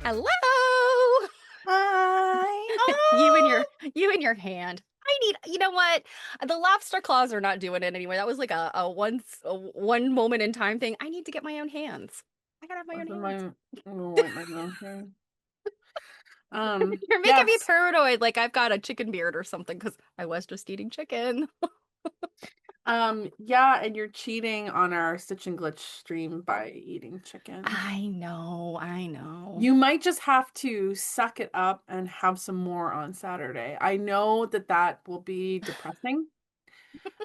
Hello. Hi. You and Oh, your hand. I need, you know what? The lobster claws are not doing it anymore. That was like a one moment in time thing. I need to get my own hands. I gotta have my own those are hands. I'm gonna wipe my mouth here. You're making me Yes. paranoid like I've got a chicken beard or something because I was just eating chicken. Yeah, and you're cheating on our Stitch and Glitch stream by eating chicken. I know, I know. You might just have to suck it up and have some more on Saturday. I know that that will be depressing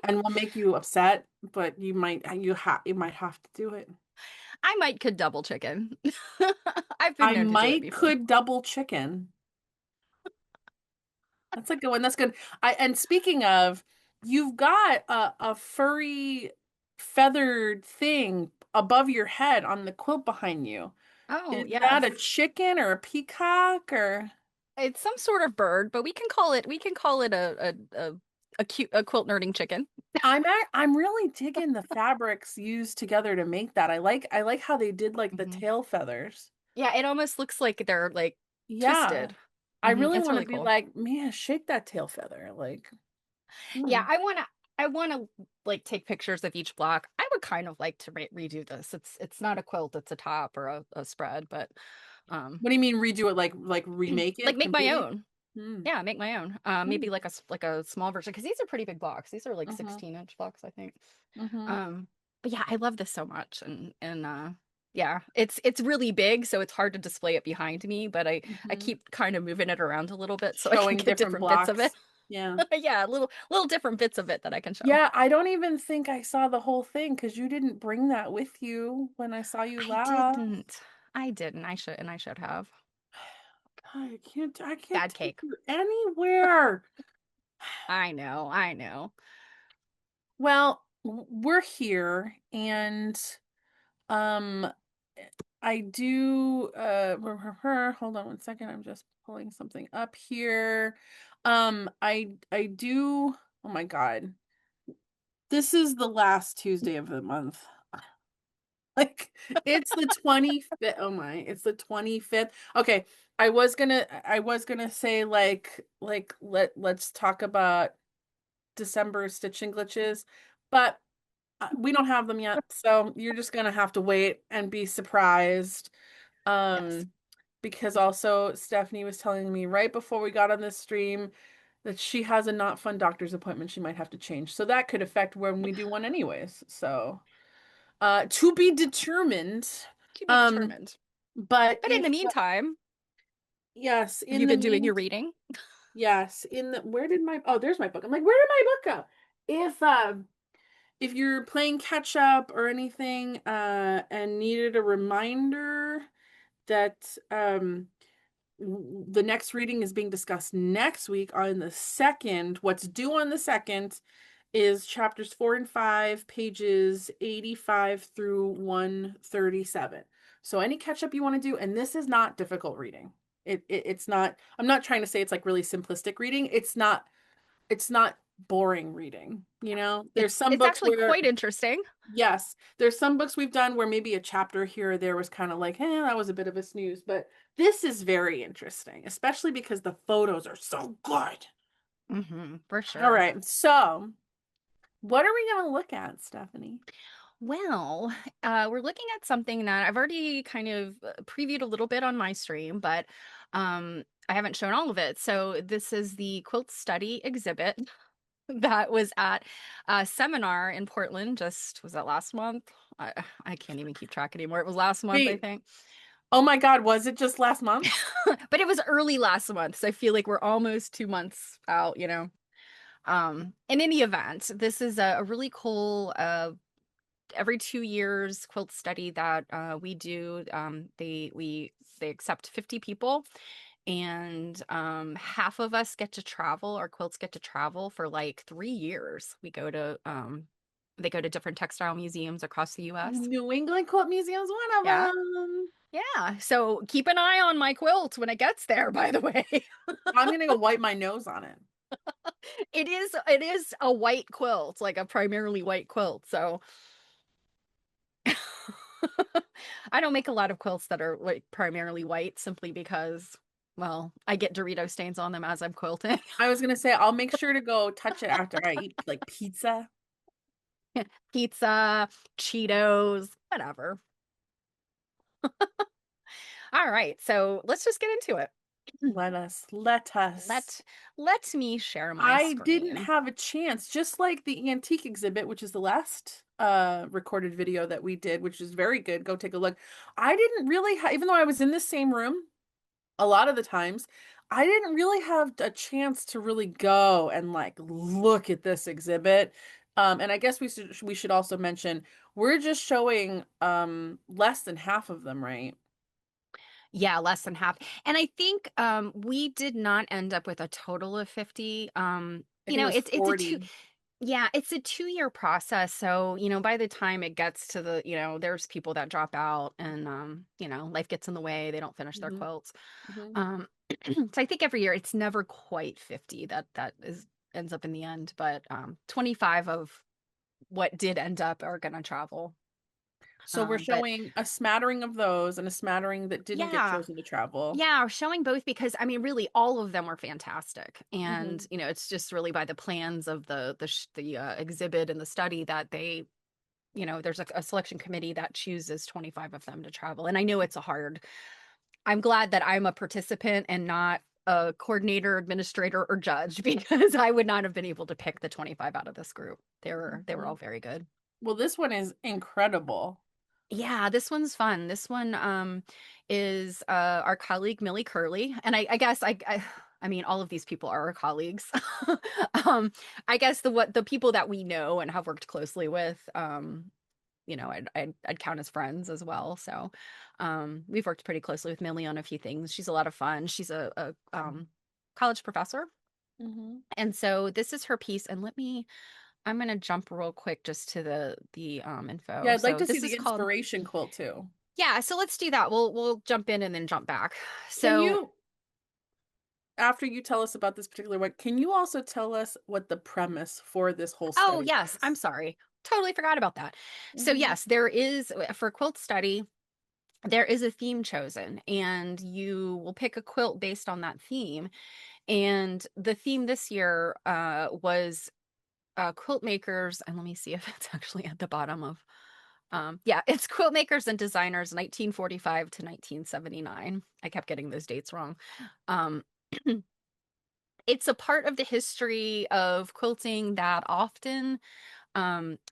and will make you upset, but you might have to do it. I might could double chicken. I've been I known to do it might before. could double chicken. That's a good one. That's good. And speaking of, you've got a furry feathered thing above your head on the quilt behind you. Oh, Is that a yes. chicken or a peacock or It's some sort of bird, but we can call it a quilt nerding chicken. I'm really digging the fabrics used together to make that. I like how they did like the Hmm. tail feathers. Yeah, it almost looks like they're like Yeah. twisted. I really It's want to really be cool. like, man, shake that tail feather. Like, Yeah, hmm. I wanna like take pictures of each block. I would kind of like to redo this. It's not a quilt, it's a top or a spread, but um What do you mean redo it like remake like it make my completely? own. Hmm. Yeah, make my own. Maybe like a small version because these are pretty big blocks. These are like Mm-hmm. 16-inch blocks, I think. Mm-hmm. But yeah, I love this so much and yeah, it's really big, so it's hard to display it behind me, but I Mm-hmm. keep kind of moving it around a little bit so I can Showing get different different bits of it. blocks. Yeah. Yeah, little different bits of it that I can show. Yeah, I don't even think I saw the whole thing because you didn't bring that with you when I saw you I last. didn't. I didn't. I should have. God, I can't Bad take cake. you anywhere. I know. I know. Well, we're here and um I do hold on one second. I'm just pulling something up here. I do oh my God. This is the last Tuesday of the month. Like it's the 25th. Oh my, it's the 25th. Okay, I was gonna say let's talk about December stitching glitches, but we don't have them yet, so you're just gonna have to wait and be surprised. Yes. Um, because also Stephanie was telling me right before we got on this stream that she has a not fun doctor's appointment she might have to change. So that could affect when we do one anyways. So to be determined. To be Um, determined. but But in the if meantime, yes, have in you the been doing mean your reading? yes, in the where did my oh there's my book. I'm like, where did my book go? If you're playing catch up or anything, and needed a reminder that the next reading is being discussed next week on the second. What's due on the second is chapters 4 and 5, pages 85 through 137. So any catch up you want to do, and this is not difficult reading. It's not, I'm not trying to say it's like really simplistic reading. It's not boring reading. There's It's some it's books actually where quite interesting. yes, there's some books we've done where maybe a chapter here or there was kind of like, that was a bit of a snooze. But this is very interesting, especially because the photos are so good. For All sure. right, so what are we going to look at, Stephanie? Well, we're looking at something that I've already kind of previewed a little bit on my stream, but I haven't shown all of it. So this is the quilt study exhibit that was at a seminar in Portland. Just was that last month? I can't even keep track anymore. It was last month, I Wait, think. Oh my God, was it just last month? But it was early last month, so I feel like we're almost 2 months out, In any event, this is a really cool every 2 years quilt study that we do. They accept 50 people, and half of us get to travel. Our quilts get to travel for like 3 years. They go to different textile museums across the U.S. New England Quilt Museum's one of Yeah, them. yeah. So keep an eye on my quilt when it gets there. By the way, I'm gonna go wipe my nose on it. it is a white quilt, like a primarily white quilt. So I don't make a lot of quilts that are like primarily white simply because, well, I get Dorito stains on them as I'm quilting. I was gonna say I'll make sure to go touch it after I eat like pizza. Pizza, Cheetos, whatever. All right, so let's just get into it. Let us. Let let me share my I didn't screen. have a chance, just like the antique exhibit, which is the last recorded video that we did, which is very good. Go take a look. I didn't really even though I was in the same room a lot of the times, I didn't really have a chance to really go and like look at this exhibit. And I guess we should also mention we're just showing less than half of them, right? Yeah, less than half. And I think we did not end up with a total of 50. I think it was It's a two 40. Yeah, it's a 2-year process. So, by the time it gets to there's people that drop out and, life gets in the way. They don't finish their Hmm. quilts. Hmm. Um, so I think every year it's never quite 50 that ends up in the end, but 25 of what did end up are going to travel. So we're But showing a smattering of those and a smattering that didn't get yeah, chosen to travel. yeah, we're showing both because I mean, really, all of them were fantastic, and Hmm. it's just really by the plans of the exhibit and the study that there's a selection committee that chooses 25 of them to travel. And I know it's a hard, I'm glad that I'm a participant and not a coordinator, administrator, or judge because I would not have been able to pick the 25 out of this group. They were Hmm. all very good. Well, this one is incredible. Yeah, this one's fun. This one is our colleague Millie Curley. And I guess I mean all of these people are our colleagues. um I guess the people that we know and have worked closely with I'd count as friends as well. So, we've worked pretty closely with Millie on a few things. She's a lot of fun. She's a college professor, Hmm. and so this is her piece. And I'm gonna jump real quick just to the Yeah, info. I'd like So to see this the is called inspiration quilt too. yeah. So let's do that. We'll jump in and then jump back. Can So you, after you tell us about this particular one, can you also tell us what the premise for this whole oh study yes, I'm is? sorry, totally forgot about that. So Hmm. yes, there is for quilt study. There is a theme chosen, and you will pick a quilt based on that theme. And the theme this year was quilt makers, and let me see if it's actually at the bottom of. Yeah, it's quilt makers and designers 1945 to 1979. I kept getting those dates wrong. Um, it's a part of the history of quilting that often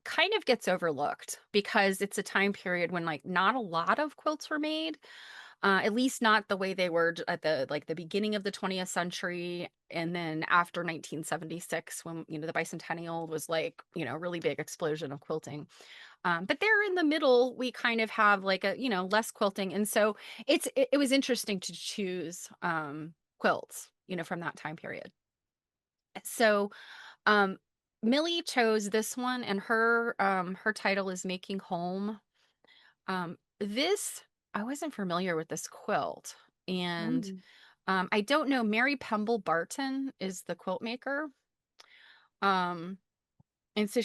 kind of gets overlooked because it's a time period when like not a lot of quilts were made, at least not the way they were at the beginning of the 20th century, and then after 1976 when the bicentennial was like really big explosion of quilting. But there in the middle we kind of have like a less quilting, and so it was interesting to choose quilts from that time period. So um, Millie chose this one, and her title is Making Home. This I wasn't familiar with this quilt, and Mm. I don't know. Mary Pemble Barton is the quilt maker. Um, and so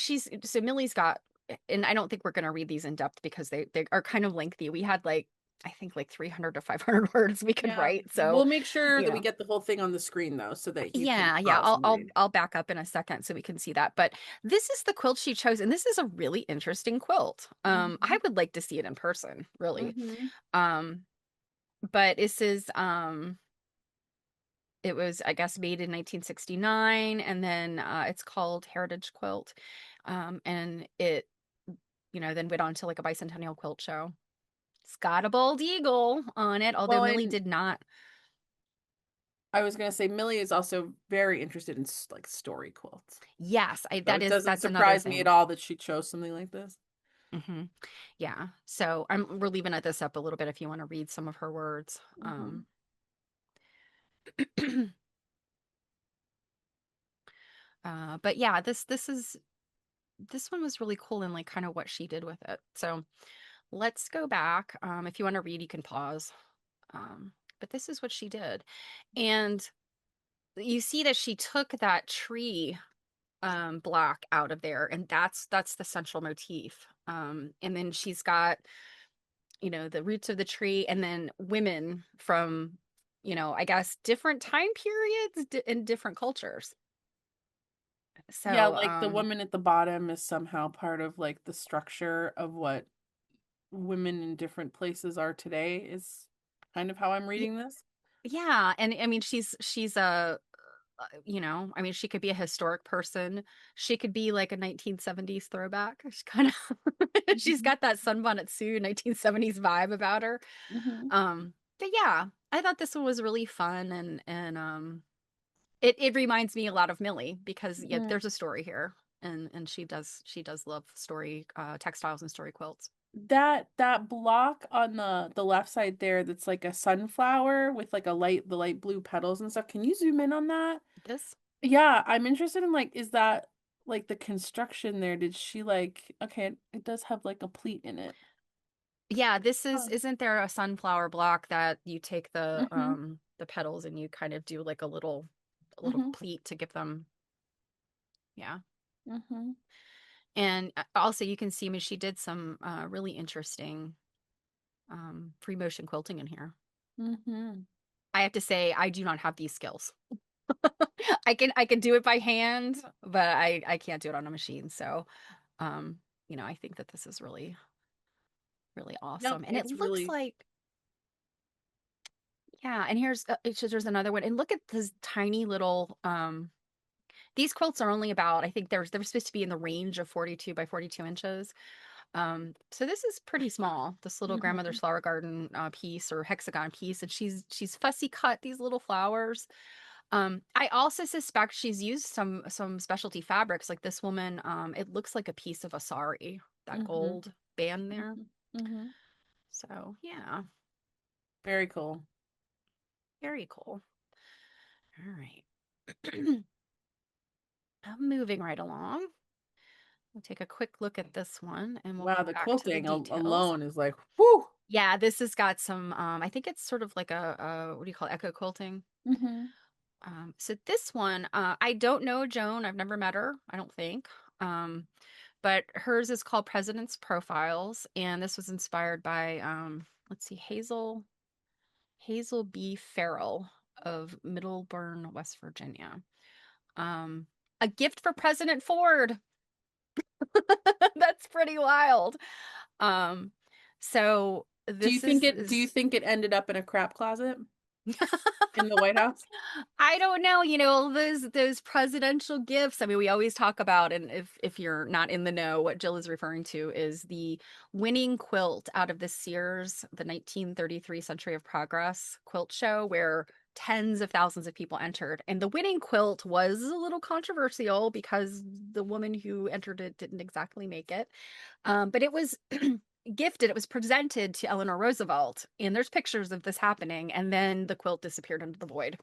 Millie's got, and I don't think we're going to read these in depth because they are kind of lengthy. We had like I think like 300 to 500 words we could Yeah, write. So we'll make sure you that we know. get the whole thing on the screen though, so that you can Yeah, browse I'll and I'll read. I'll back up in a second so we can see that. But this is the quilt she chose, and this is a really interesting quilt. I Hmm. would like to see it in person, really. Hmm. Um, but it was, I guess, made in 1969, and then it's called Heritage Quilt. And it then went on to like a bicentennial quilt show. It's got a bald eagle on it, although Well, Millie and did not. I was gonna say Millie is also very interested in like story quilts. Yes, So it doesn't that's another surprise me at thing. all that she chose something like this. Hmm. Yeah. So we're leaving it this up a little bit if you want to read some of her words. Hmm. But yeah, this one was really cool in like kind of what she did with it. So let's go back. If you want to read, you can pause. But this is what she did. And you see that she took that tree block out of there, and that's the central motif. And then she's got, the roots of the tree, and then women from, I guess different time periods in different cultures. Yeah, So, like the woman at the bottom is somehow part of like the structure of what women in different places are today is kind of how I'm y- reading this. yeah, and I mean she's a I mean she could be a historic person. She could be like a 1970s throwback. She's kind of she's Hmm. got that sunbonnet suit 1970s vibe about her. Hmm. But yeah, I thought this one was really fun, and it reminds me a lot of Millie because yeah, Hmm. there's a story here, and she does love story textiles and story quilts. That block on the left side there that's like a sunflower with like the light blue petals and stuff. Can you zoom in on that? This Yeah, I'm interested in like is that like the construction there? Did she like okay, it does have like a pleat in it. Yeah, this is Oh. isn't there a sunflower block that you take Mm-hmm. the petals and you kind of do like a little Mm-hmm. pleat to give them, yeah. Mm-hmm. And also you can see, I mean, she did some really interesting free motion quilting in here. Mm-hmm. I have to say I do not have these skills. I can do it by hand, but I can't do it on a machine. So, um, I think that this is really really Yep, awesome. And it it's looks really like, yeah, and there's another one. And look at this tiny little these quilts are only about, I think they're supposed to be in the range of 42 by 42 inches. So this is pretty small, this little mm-hmm. grandmother's flower garden piece or hexagon piece, and she's fussy cut these little flowers. I also suspect she's used some specialty fabrics. Like this woman, it looks like a piece of a sari, that Mm-hmm. gold band there. Mm-hmm. Mm-hmm. So yeah, Very cool. very cool. All right. I'm moving right along. We'll take a quick look at this one and we'll Wow, come the back to the quilting details. alone is like whoo. Yeah, this has got some, I think it's sort of like what do you call it, echo quilting. Mm-hmm. So this one, I don't know Joan. I've never met her, I don't think. Um, but hers is called President's Profiles, and this was inspired by, let's see, Hazel B. Farrell of Middleburn, West Virginia. Um, a gift for President Ford. That's pretty wild. Um, so this Do you is think it ended up in a crap closet in the White House? I don't know, those presidential gifts. I mean, we always talk about, and if you're not in the know, what Jill is referring to is the winning quilt out of the Sears, the 1933 Century of Progress quilt show, where tens of thousands of people entered. And the winning quilt was a little controversial because the woman who entered it didn't exactly make it. But it was gifted, it was presented to Eleanor Roosevelt, and there's pictures of this happening, and then the quilt disappeared into the void.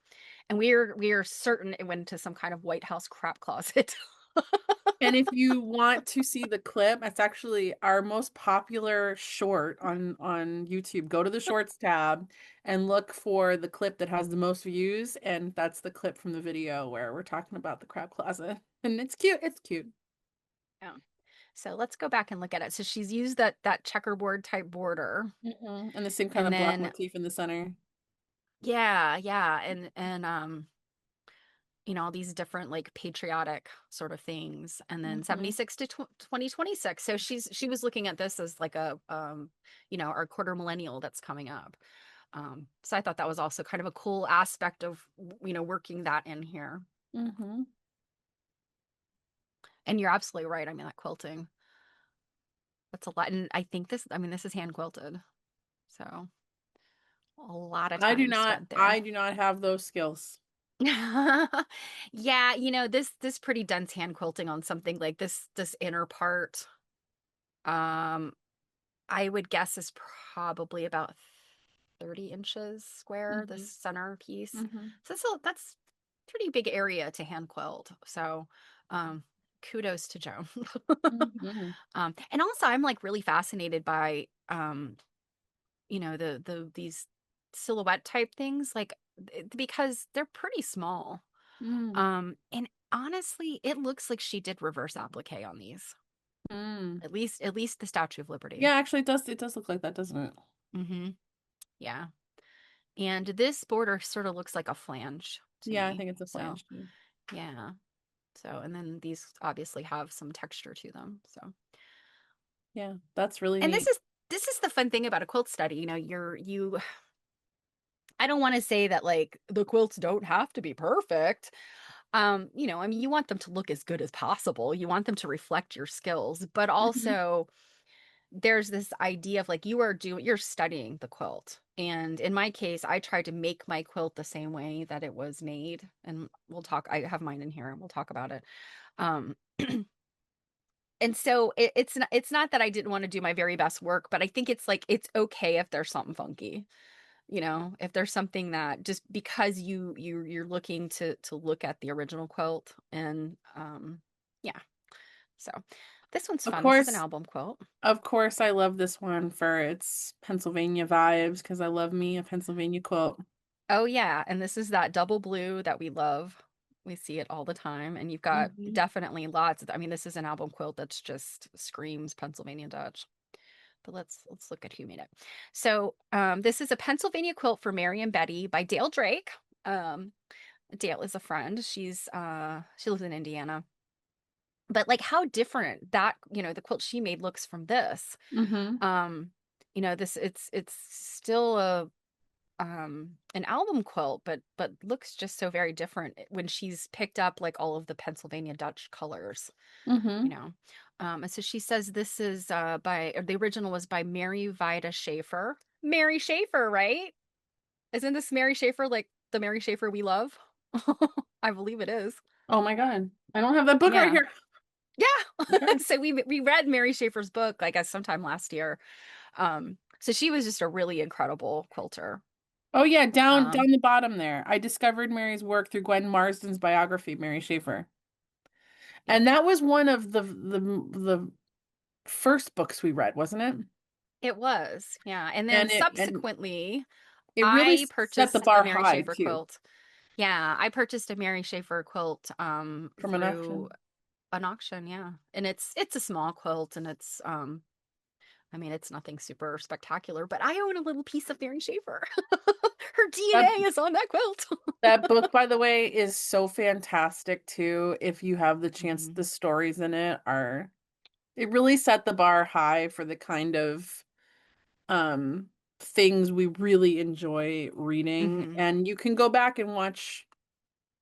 And we are certain it went into some kind of White House crap closet. And if you want to see the clip, it's actually our most popular short on YouTube. Go to the shorts tab and look for the clip that has the most views, and that's the clip from the video where we're talking about the crab closet. And it's cute. It's cute. Yeah. So let's go back and look at it. So she's used that checkerboard type border. And the same kind And of block then motif in the center. yeah, yeah, and all these different like patriotic sort of things. And then Hmm. 76 to 2026. So she was looking at this as like a our quarter millennial that's coming up. So I thought that was also kind of a cool aspect of working that in here. Hmm. And you're absolutely right. I mean, that quilting, that's a lot. And I think this is hand quilted. So a lot of I do time not spent there. I do not have those skills. Yeah, this pretty dense hand quilting on something like this inner part, um, I would guess is probably about 30 inches square, this Mhm. center piece. Mhm. So that's pretty big area to hand quilt. So, um, kudos to Joan. Mhm. And also I'm like really fascinated by these silhouette type things like because they're pretty small. Mm. And honestly, it looks like she did reverse applique on these. Mm. At least the Statue of Liberty. Yeah, actually it does look like that, doesn't it? Mhm. Yeah. And this border sort of looks like a flange to Yeah, I me. think it's a So, flange too. yeah. So, and then these obviously have some texture to them. So, Yeah, that's really and neat. this is the fun thing about a quilt study. I don't want to say that like the quilts don't have to be perfect. I mean, you want them to look as good as possible. You want them to reflect your skills, but Mhm. also there's this idea of like you're studying the quilt. And in my case, I tried to make my quilt the same way that it was made. And I have mine in here and we'll talk about it. Um, and so it's not that I didn't want to do my very best work, but I think it's like it's okay if there's something funky, if there's something that just because you're looking to look at the original quilt and yeah. So this one's Of fun. This is an course, album quilt. of course I love this one for its Pennsylvania vibes because I love me a Pennsylvania quilt. Oh yeah, and this is that double blue that we love. We see it all the time, and you've got Mhm. definitely lots I mean, this is an album quilt that's just screams Pennsylvania Dutch. But let's look at who made it. So, this is a Pennsylvania quilt for Mary and Betty by Dale Drake. Um, Dale is a friend. She lives in Indiana. But like how different the quilt she made looks from this. Mhm. Um, this it's still a an album quilt, but looks just so very different when she's picked up like all of the Pennsylvania Dutch colors, you Mhm. know. And so she says this is or the original was by Mary Vida Schaefer. Mary Schaefer, right? Isn't this Mary Schaefer like the Mary Schaefer we love? I believe it is. Oh my God. I don't have that book right Yeah. here. Yeah. Okay. So we read Mary Schaefer's book, I guess sometime last year. So she was just a really incredible quilter. Oh yeah, down Um, the bottom there. I discovered Mary's work through Gwen Marsden's biography, Mary Schaefer. yep. And that was one of the first books we read, wasn't it? It was, yeah, and then And subsequently, it really I set the purchased a bar Mary high Schaefer too quilt. Yeah, I purchased a Mary Schaefer quilt, from an through auction. an auction, yeah, and it's a small quilt, and I mean, it's nothing super spectacular, but I own a little piece of Mary Schaefer. Her That DNA is on that quilt. that book, by the way, is so fantastic too. If you have the chance, Mhm, the stories in it are it really set the bar high for the kind of um things we really enjoy reading. mhm. And you can go back and watch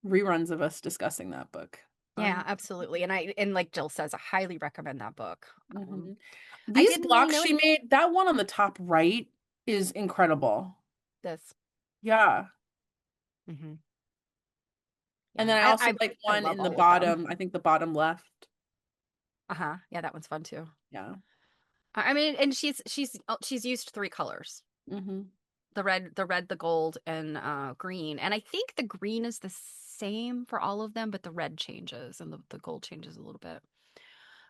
reruns of us discussing that book. Yeah, absolutely, and like Jill says, I highly recommend that book. Mhm. I These didn't really blocks know she any made, that one on the top right is incredible. this. Yeah. Mhm. And Yeah, then I I also I like I one love in the all of them. bottom, I think the bottom left. Uh-huh. Yeah, that one's fun too. Yeah. I mean, and she's used three colors. Hmm. The red, the gold, and green. And I think the green is the same for all of them, but the red changes and the gold changes a little bit.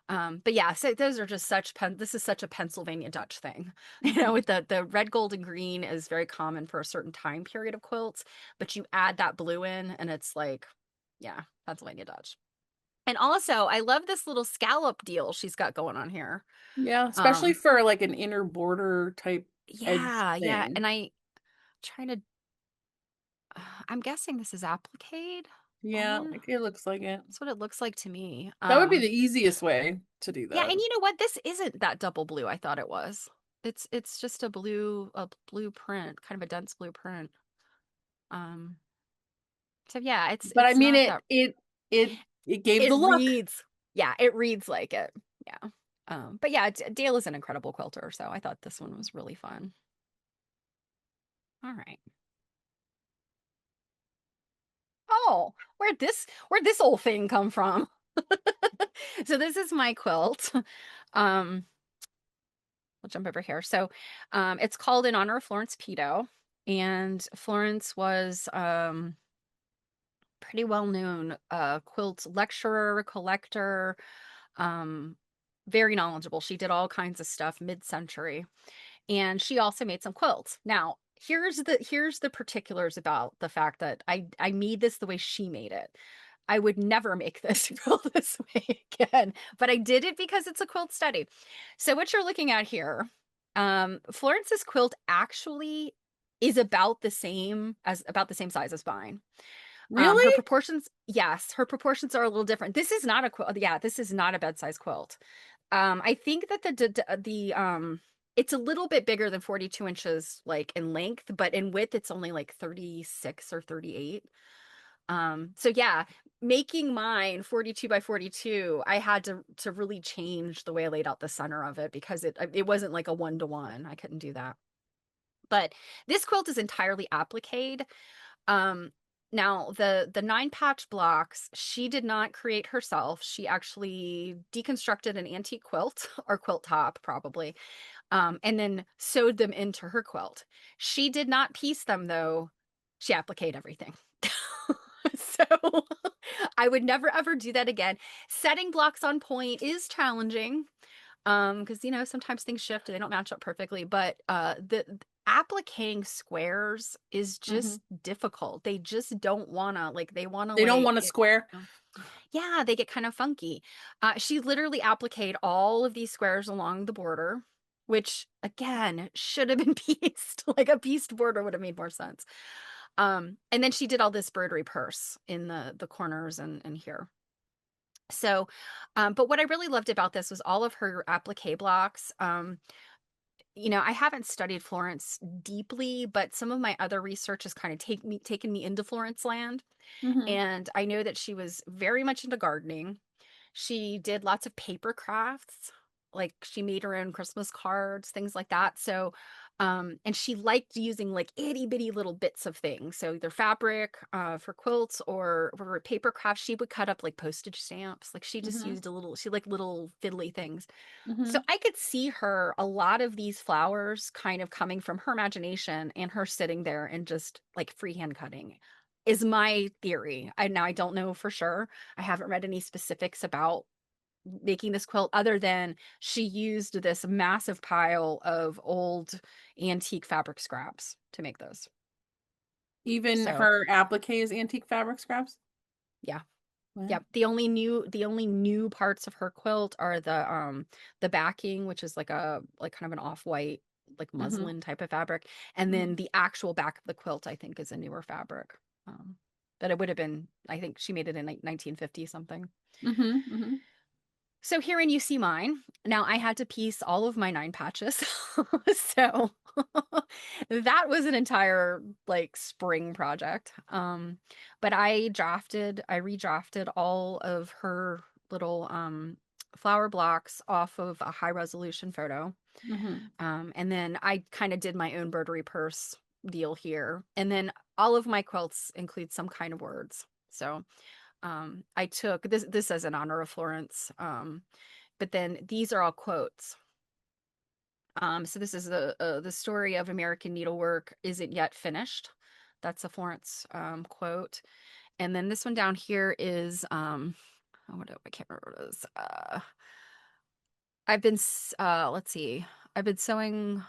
But yeah, so those are just this is such a Pennsylvania Dutch thing. Hmm. With the red, gold, and green is very common for a certain time period of quilts, but you add that blue in and it's like, yeah, Pennsylvania Dutch. And also, I love this little scallop deal she's got going on here. Yeah, especially Um, for like an inner border type edge yeah, yeah, thing. and trying to I'm guessing this is appliqued Yeah, on. it looks like it. That's what it looks like to me. That would be the easiest way to do Yeah, that. and you know what? This isn't that double blue I thought it was. It's just a blue print, kind of a dense blue print. Um, so yeah, it's But I it's mean not that it gave it the look. reads. Yeah, it reads like it. Yeah. But yeah, Dale is an incredible quilter, so I thought this one was really fun. All right. Oh, where'd this old thing come from? So this is my quilt. Um, we'll jump over here. So it's called in honor of Florence Pito. And Florence was pretty well known quilt lecturer, collector, um, very knowledgeable. She did all kinds of stuff mid-century. And she also made some quilts. Now, here's the particulars about the fact that I made this the way she made it. I would never make this quilt this way again, but I did it because it's a quilt study. So what you're looking at here, Florence's quilt actually is about the same size as mine. Her Really? proportions, yes, her proportions are a little different. This is not a quilt. Yeah, this is not a bed size quilt. I think that it's a little bit bigger than 42 inches like in length, but in width it's only like 36 or 38. So yeah, making mine 42 by 42, I had to really change the way I laid out the center of it because it wasn't like a one to one. I couldn't do that. But this quilt is entirely appliqued. Um, Now the nine patch blocks, she did not create herself. She actually deconstructed an antique quilt or quilt top, probably, and then sewed them into her quilt. She did not piece them though. She appliqued everything. So I would never ever do that again. Setting blocks on point is challenging because sometimes things shift and they don't match up perfectly, but the appliquing squares is Hmm. just difficult. They just don't wanna like they wanna They don't like want a it, square. yeah, they get kind of funky. She literally appliqued all of these squares along the border, which again should have been pieced. Like a pieced border would have made more sense. And then she did all this broderie purse in the corners and here. So, but what I really loved about this was all of her applique blocks. I haven't studied Florence deeply, but some of my other research has kind of taken me into Florence land. Hmm. And I know that she was very much into gardening. She did lots of paper crafts, like she made her own Christmas cards, things like that. So, and she liked using like itty bitty little bits of things. So either fabric for quilts or for paper crafts, she would cut up like postage stamps. Like she just Hmm. used she like little fiddly things. So Hmm. I could see her, a lot of these flowers kind of coming from her imagination and her sitting there and just like freehand cutting is my theory. Now I don't know for sure. I haven't read any specifics about making this quilt other than she used this massive pile of old antique fabric scraps to make those. Even So, her applique is antique fabric scraps. yeah. Wow. Yep. The only new parts of her quilt are the backing, which is like kind of an off-white like Hmm. muslin type of fabric, and then Hmm. the actual back of the quilt I think is a newer fabric. Um, but it would have been I think she made it in like 1950 something. Hmm. Hmm. So herein you see mine. Now I had to piece all of my nine patches. So that was an entire like spring project. But I redrafted all of her little flower blocks off of a high resolution photo. Hmm. And then I kind of did my own broderie purse deal here. And then all of my quilts include some kind of words. So I took this as an honor of Florence. But then these are all quotes. So this is the story of American needlework isn't yet finished. That's a Florence quote. And then this one down here is I can't remember what it is. Let's see. I've been sewing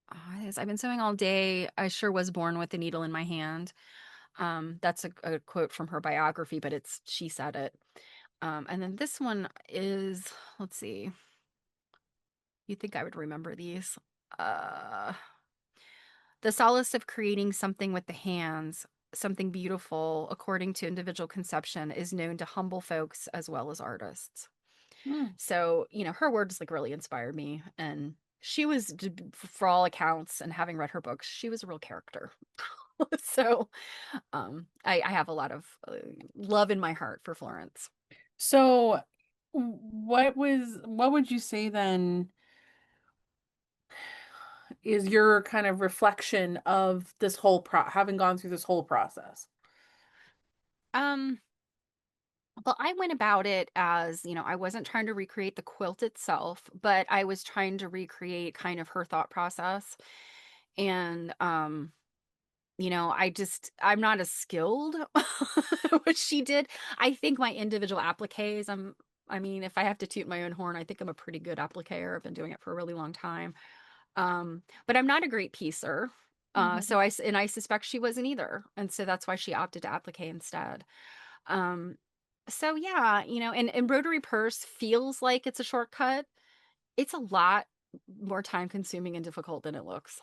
I've been sewing all day. I sure was born with a needle in my hand. That's a quote from her biography, but she said it. And then this one is, let's see, you think I would remember these? Uh, the solace of creating something with the hands, something beautiful, according to individual conception, is known to humble folks as well as artists. Hmm. So, her words like really inspired me. And she was, for all accounts, and having read her books, she was a real character. So, I have a lot of love in my heart for Florence. So, what would you say then is your kind of reflection of this whole having gone through this whole process? Um, well, I went about it as, I wasn't trying to recreate the quilt itself, but I was trying to recreate kind of her thought process. And I'm not as skilled what she did. I think my individual appliques, I mean, if I have to toot my own horn, I think I'm a pretty good appliquer. I've been doing it for a really long time. But I'm not a great piecer. Hmm. And I suspect she wasn't either. And so that's why she opted to applique instead. Um, so yeah, and rotary purse feels like it's a shortcut. It's a lot more time consuming and difficult than it looks.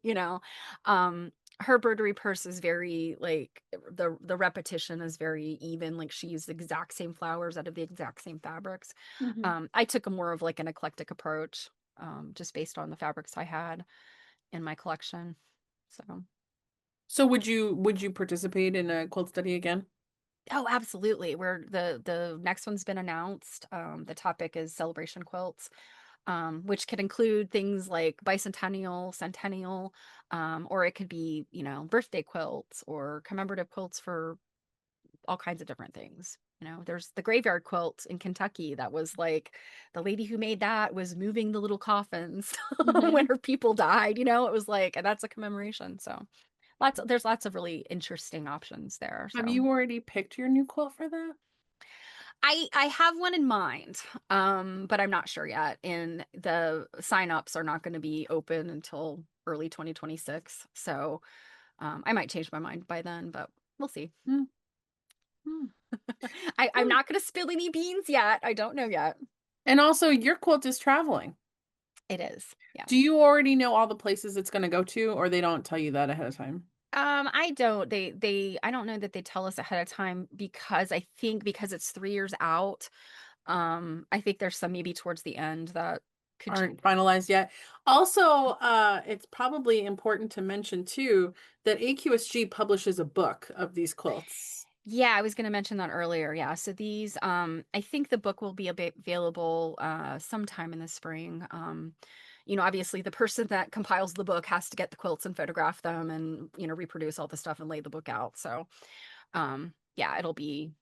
you know um Her embroidery purse is very like the repetition is very even, like she used the exact same flowers out of the exact same fabrics. Hmm. I took a more of like an eclectic approach, just based on the fabrics I had in my collection. So So would you participate in a quilt study again? oh, absolutely. Where the next one's been announced. The topic is celebration quilts, which could include things like bicentennial, centennial, or it could be, birthday quilts or commemorative quilts for all kinds of different things. There's the graveyard quilt in Kentucky that was like the lady who made that was moving the little coffins Hmm. when her people died. It was like, and that's a commemoration. So there's lots of really interesting options there. Have So you already picked your new quilt for that? I have one in mind, but I'm not sure yet. And the signups are not going to be open until early 2026. So I might change my mind by then, but we'll see. Hmm. Hmm. I'm not going to spill any beans yet. I don't know yet. And also, your quilt is traveling. It is, yeah. Do you already know all the places it's going to go to, or they don't tell you that ahead of time? I don't. I don't know that they tell us ahead of time because I think because it's 3 years out. I think there's some maybe towards the end that could Aren't change. finalized yet. Also, it's probably important to mention too that AQSG publishes a book of these quilts. Yeah, I was going to mention that earlier. Yeah. So these, I think the book will be available sometime in the spring. Obviously the person that compiles the book has to get the quilts and photograph them and, reproduce all the stuff and lay the book out. So, yeah, it'll be,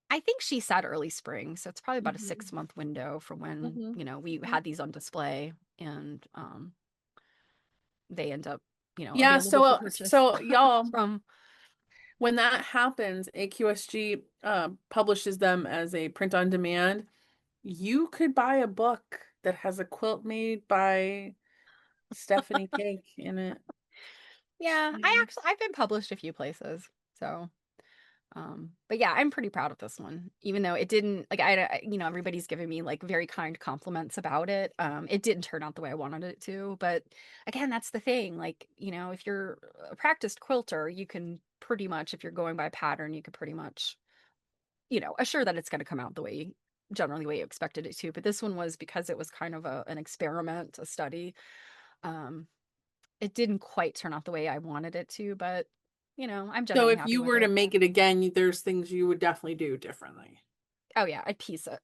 I think she said early spring. So it's probably about a Hmm. 6-month window from when, Hmm. we had these on display and they end up, Yeah, available so for purchase y'all, from. when that happens, AQSG publishes them as a print on demand. You could buy a book that has a quilt made by Stephanie Cake in it. Yeah, I've been published a few places. So but yeah, I'm pretty proud of this one, even though it didn't like everybody's giving me like very kind compliments about it. It didn't turn out the way I wanted it to, but again, that's the thing. Like, if you're a practiced quilter, you can pretty much, if you're going by pattern, you could pretty much, assure that it's going to come out generally the way you expected it to. But this one was because it was kind of an experiment, a study. Um, it didn't quite turn out the way I wanted it to, but I'm So generally if happy you with were to it. make it again, there's things you would definitely do differently. Oh yeah, I'd piece it.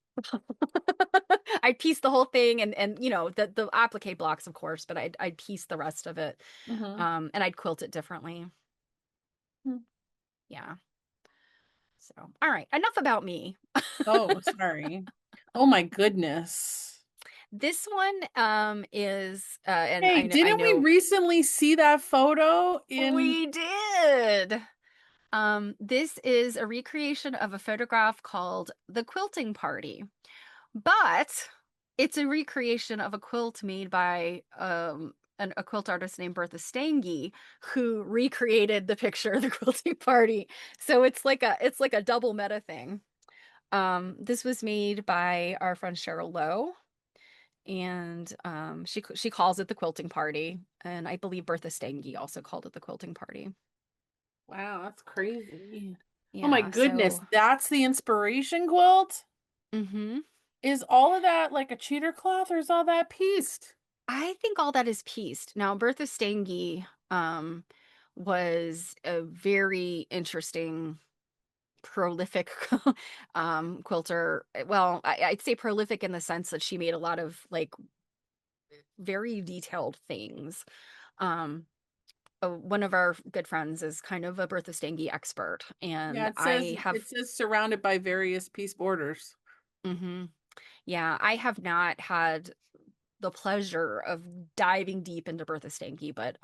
I'd piece the whole thing and the applique blocks, of course, but I'd piece the rest of it. Hmm. And I'd quilt it differently. Hmm. Yeah. So, all right, enough about me. Oh, sorry. Oh my goodness. This one is and Hey, I didn't we know recently see that photo in we did. This is a recreation of a photograph called The Quilting Party. But it's a recreation of a quilt made by a quilt artist named Bertha Stange, who recreated the picture of the quilting party. So it's like a double meta thing. This was made by our friend Cheryl Lowe, and she calls it the quilting party, and I believe Bertha Stange also called it the quilting party. Wow, that's crazy. Oh my Yeah, goodness, so that's the inspiration quilt? mhm. Is all of that like a cheater cloth or is all that pieced? I think all that is pieced. Now, Bertha Stange was a very interesting, prolific quilter. Well, I'd say prolific in the sense that she made a lot of like very detailed things. Um, one of our good friends is kind of a Bertha Stange expert, Yeah, and it says I have, surrounded by various piece borders. mhm, yeah, I have not had the pleasure of diving deep into Bertha Stanke, but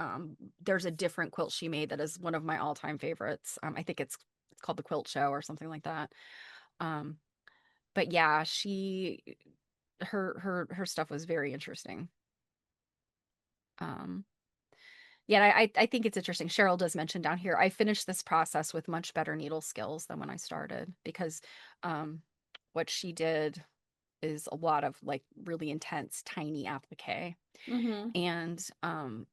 there's a different quilt she made that is one of my all-time favorites. I think it's called the Quilt Show or something like that. Um, but yeah, her stuff was very interesting. Um, yeah, I think it's interesting. Cheryl does mention down here, I finished this process with much better needle skills than when I started because um, what she did is a lot of like really intense, tiny applique. Mm-hmm. And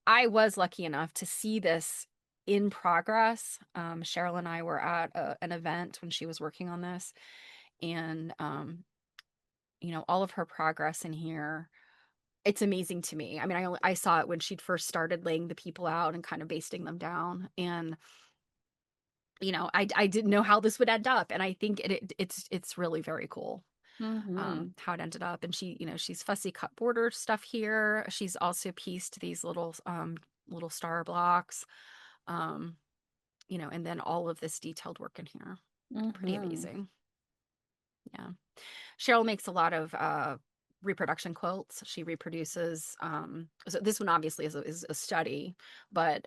I was lucky enough to see this in progress. Cheryl and I were at an event when she was working on this, and all of her progress in here. It's amazing to me. I mean, I saw it when she'd first started laying the people out and kind of basting them down, and I didn't know how this would end up, and I think it's really very cool Mm-hmm. how it ended up. And she's fussy cut border stuff here. She's also pieced these little star blocks, um, and then all of this detailed work in here. Pretty Mm-hmm. amazing. Yeah. Cheryl makes a lot of reproduction quilts. She reproduces so this one obviously is a study, but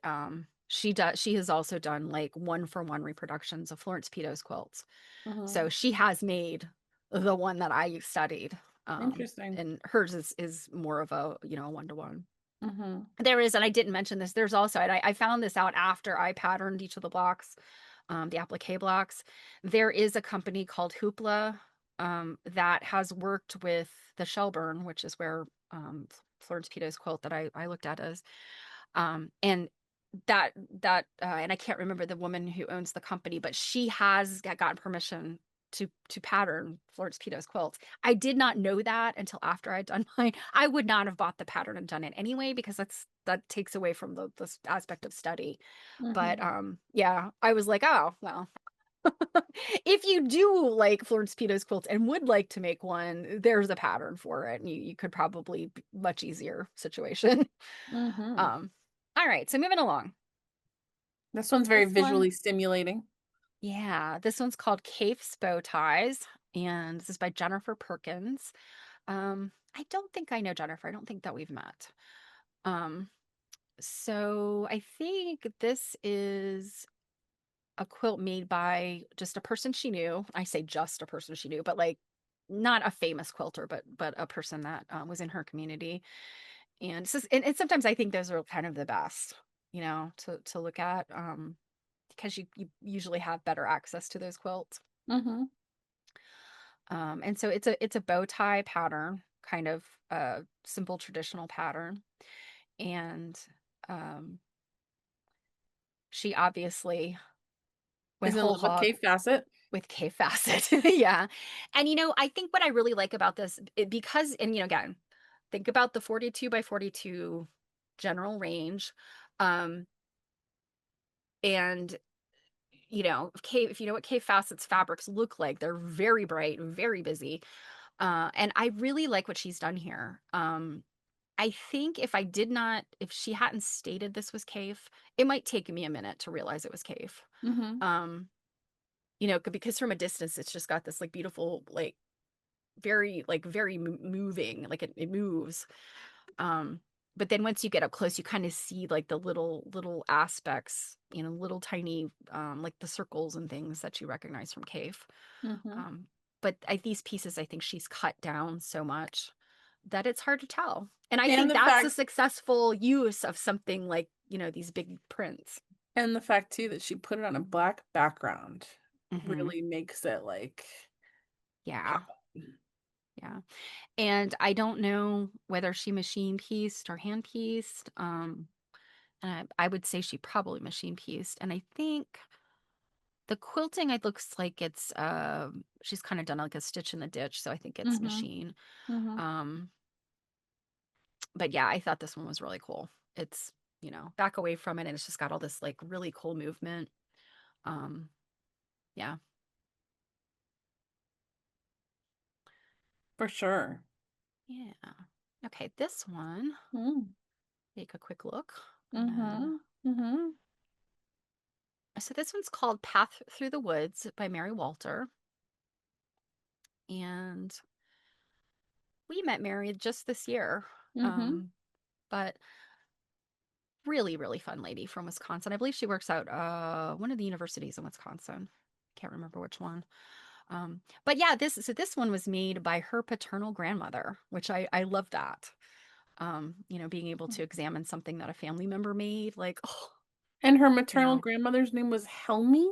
she has also done like one for one reproductions of Florence Pito's quilts. Mm-hmm. So she has made the one that I studied. Interesting. And hers is more of a, one to one. Mm-hmm. There is, and I didn't mention this, there's also, and I found this out after I patterned each of the blocks, the applique blocks. There is a company called Hoopla that has worked with the Shelburne, which is where Florence Pito's quilt that I looked at is. And and I can't remember the woman who owns the company, but she has gotten permission to pattern Florence Pito's quilts. I did not know that until after I'd done mine. I would not have bought the pattern and done it anyway because that takes away from the aspect of study. But Mm-hmm. yeah, I was like, oh well, if you do like Florence Pito's quilts and would like to make one, there's a pattern for it, and you could probably be much easier situation. Mm-hmm. Um, all right, so moving along. This one's very This one, visually stimulating. yeah, this one's called Kaif's Bow Ties, and this is by Jennifer Perkins. I don't think I know Jennifer. I don't think that we've met. Um, so I think this is a quilt made by just a person she knew. I say just a person she knew, but like not a famous quilter, but a person that was in her community. And and sometimes I think those are kind of the best, to look at, because you usually have better access to those quilts. Mm-hmm. And so it's a bow tie pattern, kind of a simple traditional pattern, and um, she obviously went Is in whole love with hog Kate Fassett. with K Facet. Yeah. And I think what I really like about this, because, and again, think about the 42 by 42 general range. Um, and if you know what K Facet's fabrics look like, they're very bright, very busy. And I really like what she's done here. I think if she hadn't stated this was Cave, it might take me a minute to realize it was Cave. Mm-hmm. Um, because from a distance, it's just got this like beautiful, very moving, like it moves. Um, but then once you get up close, you kind of see like the little aspects, little tiny, like the circles and things that you recognize from Cave. Mm-hmm. Um, but these pieces, I think she's cut down so much that it's hard to tell. And I And think the that's a fact successful use of something like, these big prints. and the fact too that she put it on a black background Hmm. really makes it like Yeah. pop. Yeah. And I don't know whether she machine pieced or hand pieced. And I would say she probably machine pieced. And I think the quilting, it looks like it's she's kind of done like a stitch in the ditch, so I think it's Mm-hmm. machine. Mm-hmm. Um, but yeah, I thought this one was really cool. It's, back away from it and it's just got all this like really cool movement. Um, yeah. For sure. Yeah. Okay, this one, Mm. take a quick look. Mm-hmm. Mm-hmm. So this one's called Path Through the Woods by Mary Walter. And we met Mary just this year. Mm-hmm. Um, but really, really fun lady from Wisconsin. I believe she works out one of the universities in Wisconsin. Can't remember which one. But yeah, this one was made by her paternal grandmother, which I love that. Being able to examine something that a family member made, like, oh, And her you maternal know, grandmother's name was Helmy.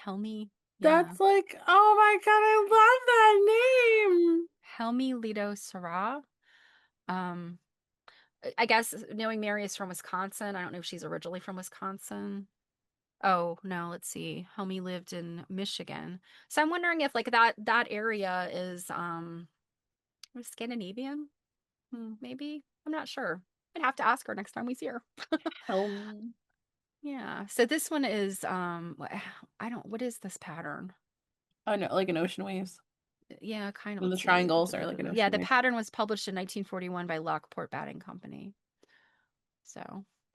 Helmi, yeah. That's like, oh my God, I love that name. Helmi Lido Sarah. Um, I guess knowing Mary is from Wisconsin, I don't know if she's originally from Wisconsin. Oh, no, let's see. Helmi lived in Michigan. So I'm wondering if like that area is Scandinavian, maybe. I'm not sure. I'd have to ask her next time we see her. Helmy. Yeah. So this one is I don't what is this pattern? Oh no, like an ocean waves. Yeah, kind of. And the Let's see. triangles are like an Yeah, ocean the wave. pattern was published in 1941 by Lockport Batting Company. So,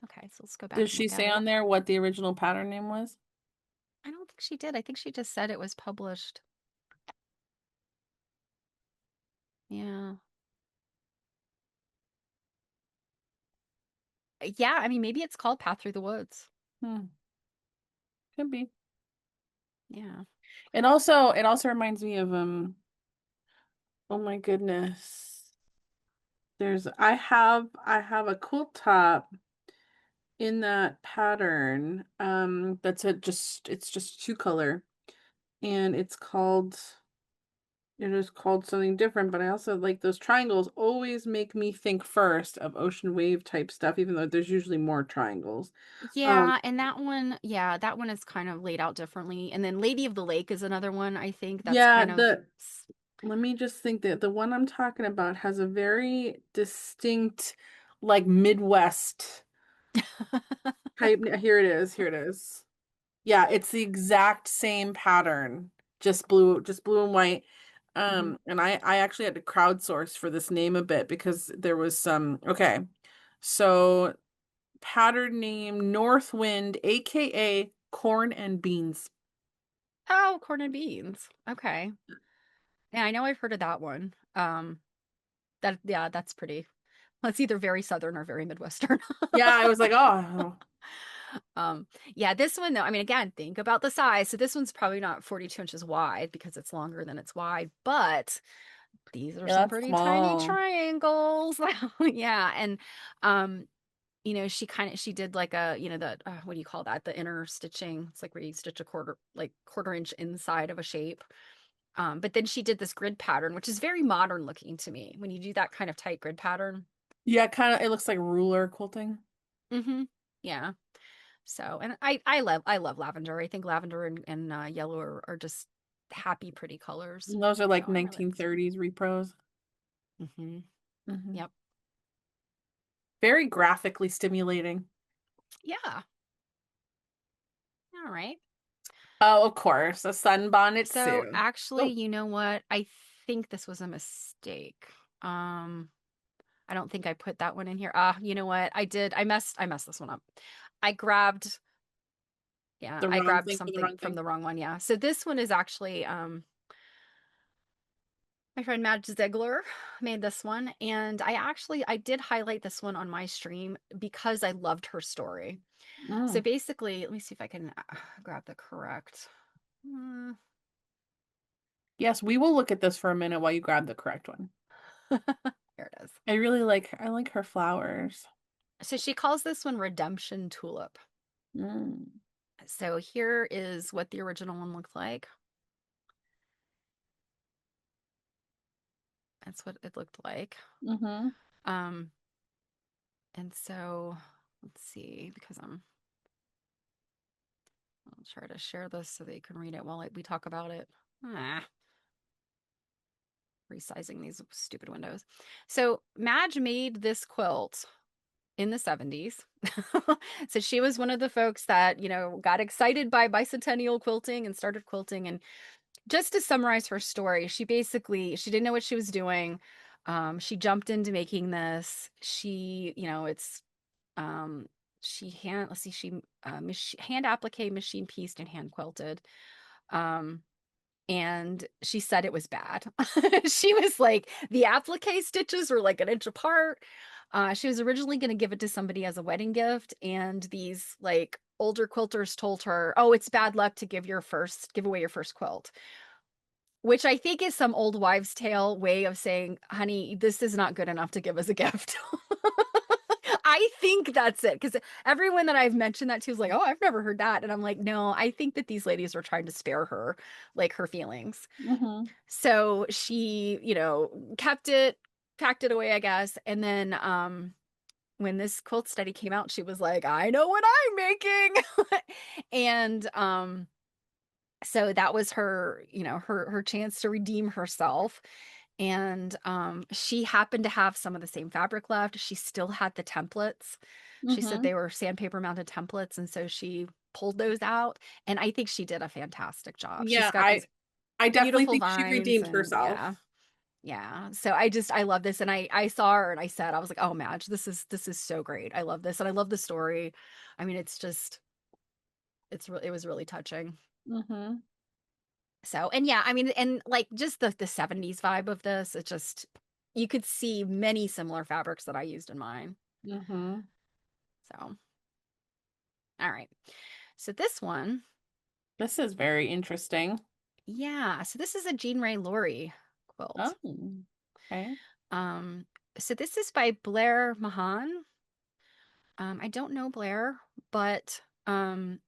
okay, so let's go back Does and she look at say it. on there what the original pattern name was? I don't think she did. I think she just said it was published. Yeah. Yeah, I mean maybe it's called Path Through the Woods. Hmm, could be. Yeah. It also reminds me of oh my goodness. I have a quilt top in that pattern. That's it's just two color and it is called something different, but I also like those triangles always make me think first of ocean wave type stuff, even though there's usually more triangles. Um, Yeah, and that one, yeah, that one is kind of laid out differently. And then Lady of the Lake is another one, I think that's yeah, kind of the let me just think that the one I'm talking about has a very distinct, like Midwest type. Here it is. Here it is. Yeah, it's the exact same pattern, just blue and white. Mhm. And I actually had to crowdsource for this name a bit because there was some, okay. So pattern name Northwind, aka corn and beans. Oh, corn and beans. Okay. Yeah, I know I've heard of that one. That yeah, that's pretty. That's either very southern or very Midwestern. Yeah, I was like, oh, Um, yeah, this one though, I mean, again, think about the size. So this one's probably not 42 inches wide because it's longer than it's wide, but these are yeah, some that's pretty tiny small. triangles. Yeah, and um, she did like a, the what do you call that? The inner stitching. It's like where you stitch a quarter inch inside of a shape. But then she did this grid pattern, which is very modern looking to me. When you do that kind of tight grid pattern. Yeah, kind of, it looks like ruler quilting. Hmm. Yeah. So, and I love lavender. I think lavender and yellow are just happy, pretty colors. And those are So like I really like this one. 1930s repros. Hmm. Hmm. Yep. Very graphically stimulating. Yeah. All right. Oh, of course, a sunbonnet So Sue. actually, Oh, you know what? I think this was a mistake. Um, I don't think I put that one in here. You know what? I did. I messed this one up. I grabbed, yeah, the I wrong grabbed thing for the something wrong from thing. the wrong one. Yeah. So this one is actually my friend Madge Ziegler made this one, and I did highlight this one on my stream because I loved her story. So Mm. basically, let me see if I can grab the correct. Mm. Yes, we will look at this for a minute while you grab the correct one. Here it is. I like her flowers. So she calls this one Redemption Tulip. Mm. So here is what the original one looked like. That's what it looked like. Mm-hmm. Um, and so let's see, because I'll try to share this so that you can read it while we talk about it. Ah, resizing these stupid windows. So Madge made this quilt in the 70s. So she was one of the folks that, got excited by bicentennial quilting and started quilting. And just to summarize her story, she didn't know what she was doing. She jumped into making this. She, you know, it's um she hand let's see, she hand applique, machine pieced, and hand quilted. Um and she said it was bad. She was like, the applique stitches were like an inch apart. She was originally going to give it to somebody as a wedding gift, and these like older quilters told her, "Oh, it's bad luck to give away your first quilt," which I think is some old wives' tale way of saying, "Honey, this is not good enough to give as a gift." I think that's it because everyone that I've mentioned that to is like, "Oh, I've never heard that," and I'm like, "No, I think that these ladies were trying to spare her, like her feelings." Mm-hmm. So she, kept it, packed it away, I guess. And then when this quilt study came out, she was like, I know what I'm making. And so that was her, her chance to redeem herself. And she happened to have some of the same fabric left. She still had the templates. She said Mm-hmm. they were sandpaper mounted templates, and so she pulled those out. And I think she did a fantastic job. She's Yeah, got these I definitely beautiful think she vines, redeemed and herself. yeah. Yeah. So I love this, and I saw her and I said, I was like, "Oh, Madge, this is so great. I love this, and I love the story." I mean, it was really touching. Mm-hmm. So, and yeah, I mean, and like just the 70s vibe of this, it just you could see many similar fabrics that I used in mine. Mm-hmm. So, all right. So this one, This is very interesting. yeah, so this is a Jean Ray Laurie quilt. Oh, okay. Um so this is by Blair Mahan. I don't know Blair, but and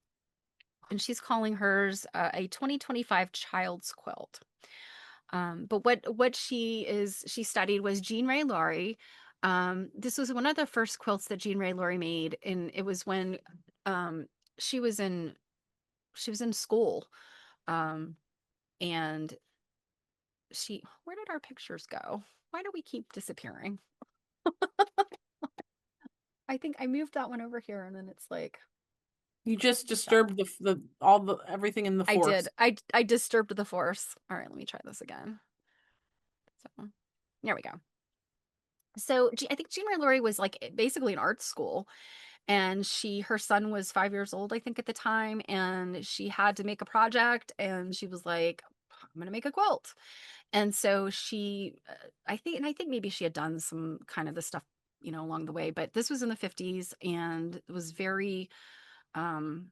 she's calling hers a 2025 child's quilt. But what she studied was Jean Ray Laurie. This was one of the first quilts that Jean Ray Laurie made, and it was when um, she was in she was in school, um, and she where did our pictures go? Why do we keep disappearing? I think I moved that one over here, and then it's like You just that. disturbed the all the everything in the I did. forest. I disturbed the force. All right, let me try this again. So there we go. So I think Jean Ray Laurie was like basically an art school, and her son was 5 years old, I think, at the time, and she had to make a project, and she was like, I'm gonna make a quilt. And so I think maybe she had done some kind of the stuff, along the way, but this was in the 50s, and it was very um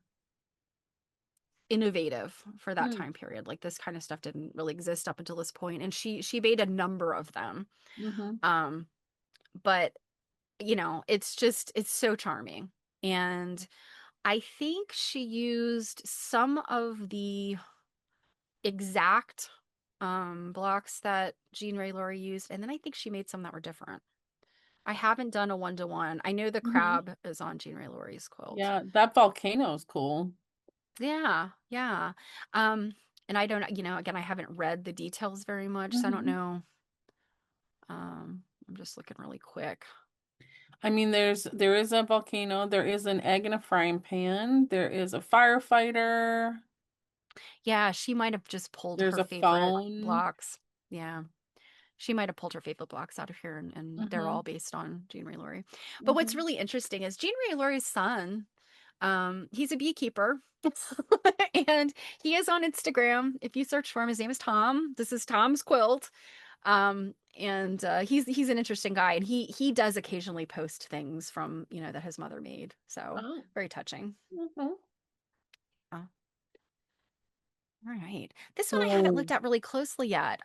innovative for that Mm. time period. Like this kind of stuff didn't really exist up until this point, and she made a number of them. Mm-hmm. um but it's so charming. And I think she used some of the exact blocks that Jean Ray Laurie used, and then I think she made some that were different. I haven't done a one-to-one. I know the Mm-hmm. crab is on Jean Ray Laurie's quilt. Yeah, that volcano is cool. Yeah, yeah. Um, and I don't, again, I haven't read the details very much, so I don't Mm-hmm. know. I'm just looking really quick. I mean, there is a volcano, there is an egg in a frying pan, there is a firefighter, Yeah, she might have just pulled there's her a favorite phone. blocks. Yeah. She might have pulled her favorite blocks out of here, and they're Mm-hmm. all based on Jean Ray Laurie. But what's Mm-hmm. really interesting is Jean Ray Laurie's son, he's a beekeeper. And he is on Instagram. If you search for him, his name is Tom. This is Tom's Quilt. And he's an interesting guy, and he does occasionally post things from, that his mother made. So Oh. very touching. Mm-hmm. Oh, all right. This one I haven't Oh, looked at really closely yet.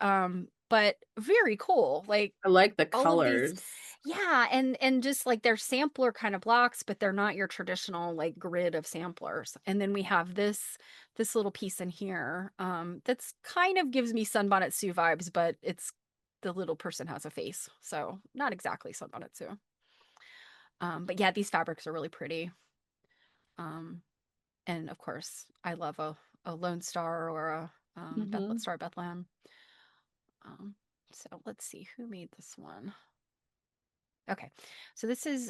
But very cool. Like I like the all of these, colors. yeah, and just like they're sampler kind of blocks, but they're not your traditional like grid of samplers. And then we have this little piece in here that's kind of gives me Sunbonnet Sue vibes, but it's the little person has a face, so not exactly Sunbonnet Sue. But yeah, these fabrics are really pretty. um and of course I love a Lone Star or a Mm-hmm. Star of Bethlehem. So let's see who made this one. Okay. So this is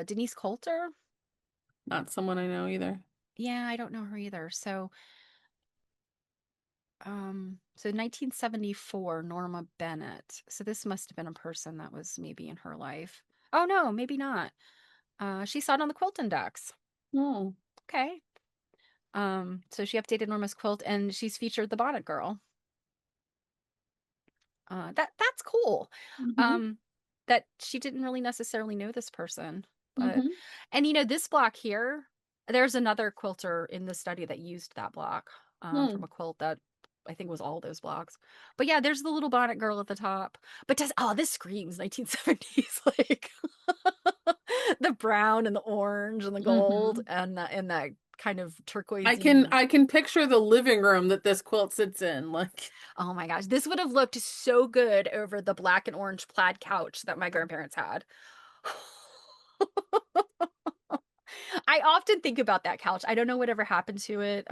Denise Coulter. Not someone I know either. Yeah, I don't know her either. So So 1974, Norma Bennett. So this must have been a person that was maybe in her life. Oh no, maybe not. She saw it on the Quilt Index. Hmm. Okay. So she updated Norma's quilt and she's featured the Bonnet Girl. That's cool. Mm-hmm. Um, that she didn't really necessarily know this person, but Mm-hmm. and this block here, there's another quilter in the study that used that block Hmm. from a quilt that I think was all those blocks. But yeah, there's the little bonnet girl at the top. But this screams 1970s like the brown and the orange and the gold Mm-hmm. and that kind of I can turquoisey. I can picture the living room that this quilt sits in. Like, Oh my gosh, this would have looked so good over the black and orange plaid couch that my grandparents had. I often think about that couch. I don't know whatever happened to it.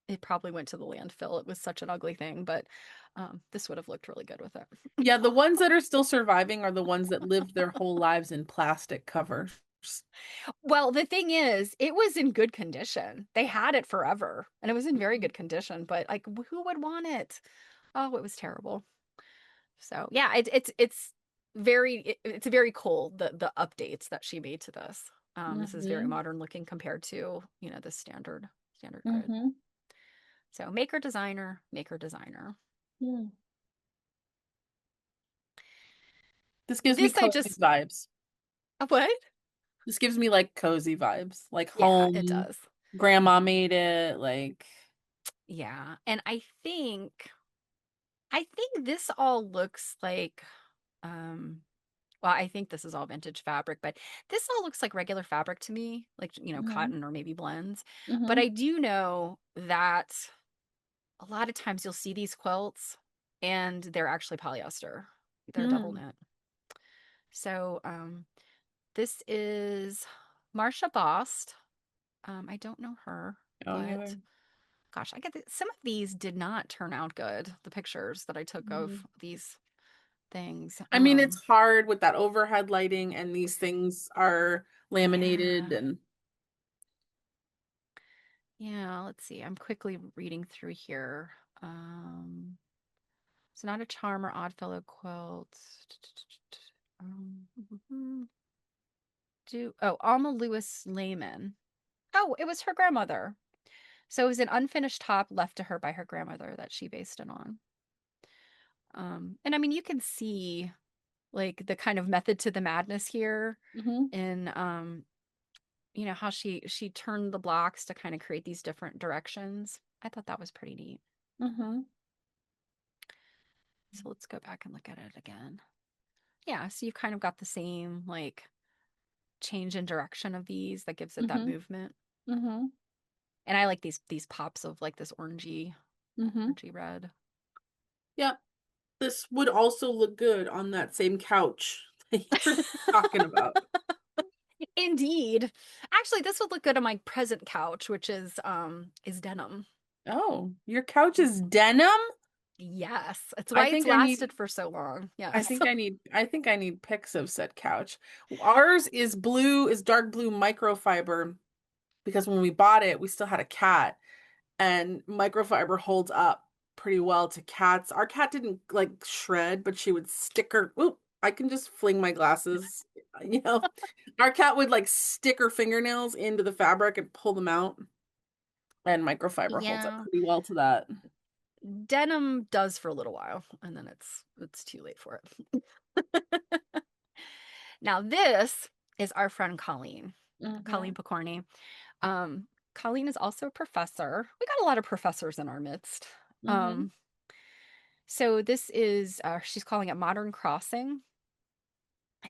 It probably went to the landfill. It was such an ugly thing, but this would have looked really good with it. yeah, the ones that are still surviving are the ones that lived their whole lives in plastic covers. Well, the thing is, it was in good condition. They had it forever, and it was in very good condition, but like who would want it? Oh, it was terrible. So yeah, it's very cool the updates that she made to this. This is very Mm-hmm. modern looking compared to, the standard grid. Mm-hmm. So maker designer, maker designer. Hmm. This gives me This I cozy just vibes. what? This gives me like cozy vibes, like Yeah, it home. does. Grandma Hmm. made it, like. Yeah, and I think this all looks like um well, I think this is all vintage fabric, but this all looks like regular fabric to me, like, Mm-hmm. cotton or maybe blends. But Mm-hmm. I do know that a lot of times you'll see these quilts and they're actually polyester. They're double Hmm. knit. So, this is Marsha Bost. I don't know her, Oh, but neither. gosh, some of these did not turn out good. The pictures that I took Mhm. of these things. I mean, it's hard with that overhead lighting, and these things are laminated Yeah. and. Yeah, let's see. I'm quickly reading through here. It's not a charm or Oddfellow quilt. Um, Alma Lewis Lehman. Oh, it was her grandmother. So it was an unfinished top left to her by her grandmother that she based it on. And I mean, you can see like the kind of method to the madness here Hmm. in how she turned the blocks to kind of create these different directions. I thought that was pretty neat. Hmm. So let's go back and look at it again. Yeah, so you've kind of got the same like change in direction of these that gives it that Hmm. movement. Hmm. And I like these pops of like this Hmm. orangey red. Yeah, this would also look good on that same couch that you were talking about. Indeed. Actually, this would look good on my present couch, which is denim. Oh, your couch is denim? Yes, it's I why it's think I need lasted for so long. I Yes. think I need I think I need pics of said couch. Ours is blue, is dark blue microfiber because when we bought it, we still had a cat and microfiber holds up pretty well to cats. Our cat didn't like shred, but she would stick her. Oop, I can just fling my glasses. You know, our cat would like stick her fingernails into the fabric and pull them out, and microfiber holds up Yeah. pretty well to that. Denim does for a little while, and then it's too late for it. Now this is our friend Colleen. Hmm. Colleen Picorni. Colleen is also a professor. We got a lot of professors in our midst. Hmm. Um, so this is she's calling it Modern Crossing,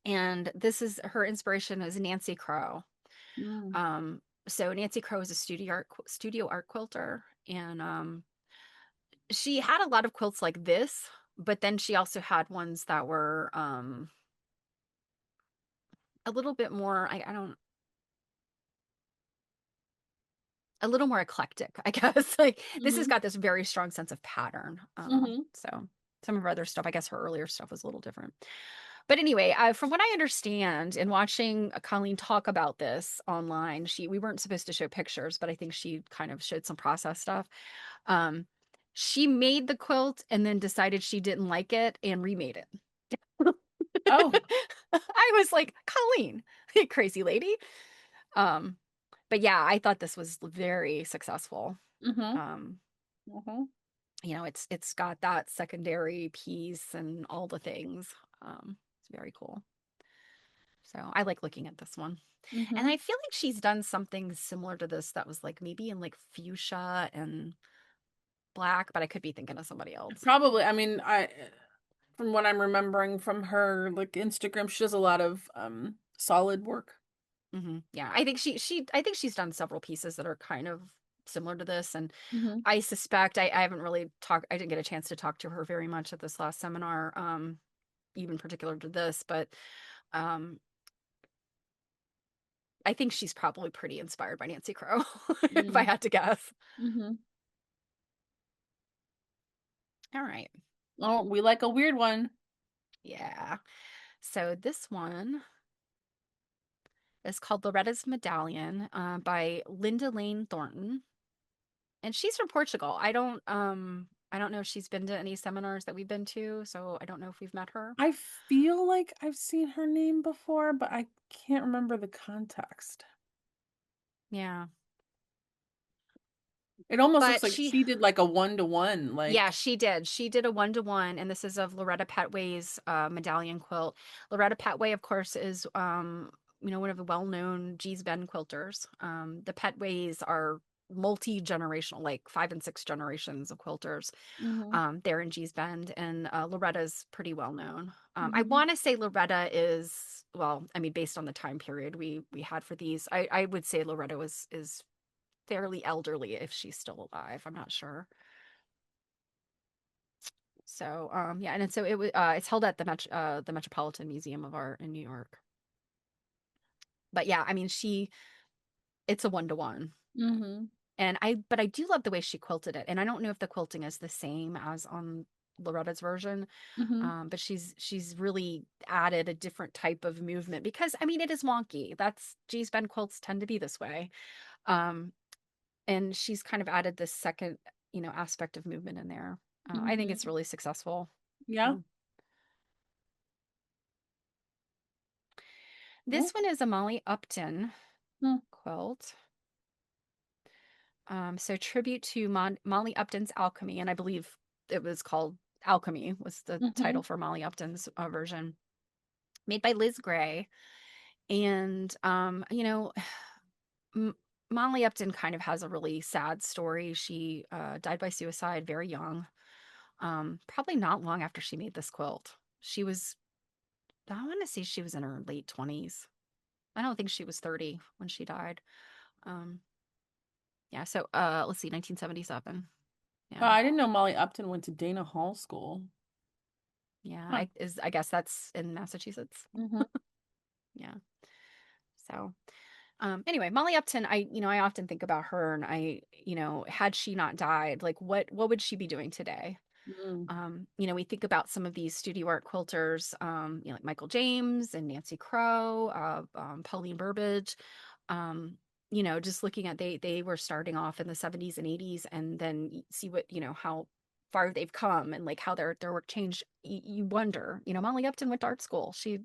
and this is her inspiration is Nancy Crow. Mm. So Nancy Crow is a studio art quilter, and she had a lot of quilts like this, but then she also had ones that were a little bit more. I don't a little more eclectic, I guess. Like this has Hmm. got this very strong sense of pattern. Hmm. So some of her other stuff, I guess her earlier stuff was a little different. But anyway, from what I understand, in watching Colleen talk about this online, we weren't supposed to show pictures, but I think she kind of showed some process stuff. Um, She made the quilt and then decided she didn't like it and remade it. Oh. I was like, "Colleen, crazy lady." Um, but yeah, I thought this was very successful. Mhm. Um, Mhm. it's got that secondary piece and all the things. It's very cool. So I like looking at this one. And Mhm. I feel like she's done something similar to this that was like maybe in like fuchsia and black, but I could be thinking of somebody else. Probably. I mean, I from what I'm remembering from her like Instagram, she does a lot of solid work. Yeah, I think she's done several pieces that are kind of similar to this, and Mhm. I suspect I haven't really talked. I didn't get a chance to talk to her very much at this last seminar, even particular to this, but um, I think she's probably pretty inspired by Nancy Crow, if I Mm. had to guess. Mhm. All right, Oh, we like a weird one. yeah. So this one is called Loretta's Medallion, by Linda Lane Thornton. And she's from Portugal. I don't know if she's been to any seminars that we've been to, so I don't know if we've met her. I feel like I've seen her name before, but I can't remember the context. Yeah. It almost looks But like she she did like a one-to-one, Yeah, like she did. She did a one-to-one, and this is of Loretta Petway's medallion quilt. Loretta Petway, of course, is one of the well-known Gee's Bend quilters. The Petways are multi-generational, like five and six generations of quilters. Mhm. There in Gee's Bend, and Loretta's pretty well known. I Mhm. want to say Loretta is, well, I mean, based on the time period we had for these, I would say Loretta was is fairly elderly if she's still alive. I'm not sure. So yeah, and so it's held at the Metropolitan Museum of Art in New York. But yeah, I mean, it's a one-to-one. Mhm. And I do love the way she quilted it. And I don't know if the quilting is the same as on Loretta's version. Mhm. But she's really added a different type of movement because I mean it is wonky. That's Gee's Bend quilts tend to be this way. Um, and she's kind of added this second, aspect of movement in there. I think it's Mhm. really successful. Yeah. Mm. Mm. This one is a Molly Upton Mm. quilt. So tribute to Molly Upton's Alchemy, and I believe it was called Alchemy was the title Mhm. for Molly Upton's version, made by Liz Gray. And M- Molly Upton kind of has a really sad story. She died by suicide very young, probably not long after she made this quilt. I want to say she was in her late 20s. I don't think she was 30 when she died. Um, yeah, so let's see, 1977. Yeah. I didn't know Molly Upton went to Dana Hall School. Yeah, Huh. I guess that's in Massachusetts. Mhm. Yeah. So, anyway, Molly Upton, I often think about her and had she not died, like what would she be doing today? Mm. We think about some of these studio art quilters, like Michael James and Nancy Crow, Pauline Burbage. Um, just looking at they were starting off in the 70s and 80s, and then see what how far they've come and like how their work changed. You wonder, Molly Upton went to art school. She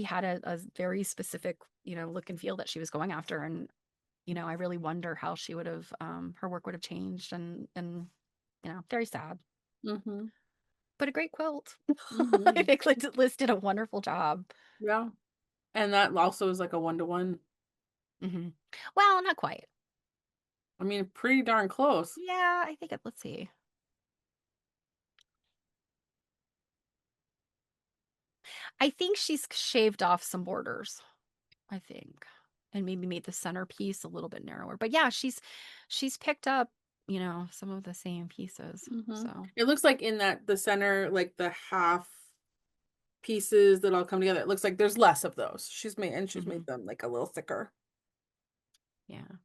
had a very specific look and feel that she was going after, and I really wonder how she would have her work would have changed, and very sad, Mhm. but a great quilt. I Mhm. think Liz did a wonderful job. Yeah. And that also is like a one-to-one. hmm Well, not quite. I mean, pretty darn close. Yeah, I think let's see. I think she's shaved off some borders, I think, and maybe made the centerpiece a little bit narrower. But yeah, she's picked up, some of the same pieces. Mhm. So, It looks like in that the center, like the half pieces that all come together, it looks like there's less of those. She's hmm made them like a little thicker. yeah.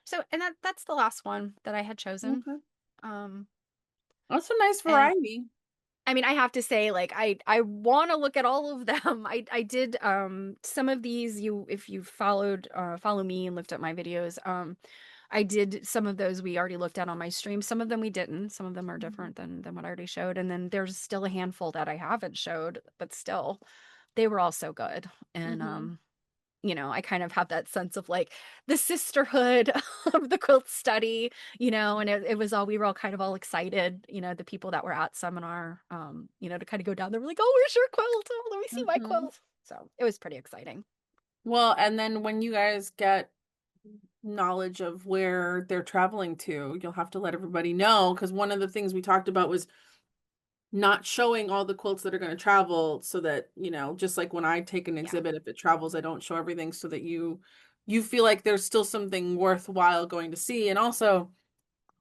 So, and that's the last one that I had chosen. Okay. Um, That's a nice and variety. I mean, I have to say, like, I want to look at all of them. I did some of these. You If you follow me and looked at my videos, I did some of those we already looked at on my stream. Some of them we didn't. Some of them are Mhm. different than what I already showed. And then there's still a handful that I haven't showed, but still they were all so good. And Mhm. I kind of have that sense of like the sisterhood of the quilt study, and it was all we were all kind of all excited, the people that were at seminar, to kind of go down there. We're like, oh, where's your quilt? Oh, let me see my Mhm. quilt. So it was pretty exciting. Well, and then when you guys get knowledge of where they're traveling to, you'll have to let everybody know because one of the things we talked about was not showing all the quilts that are going to travel so that, just like when I take an Yeah. exhibit, if it travels, I don't show everything so that you feel like there's still something worthwhile going to see. And also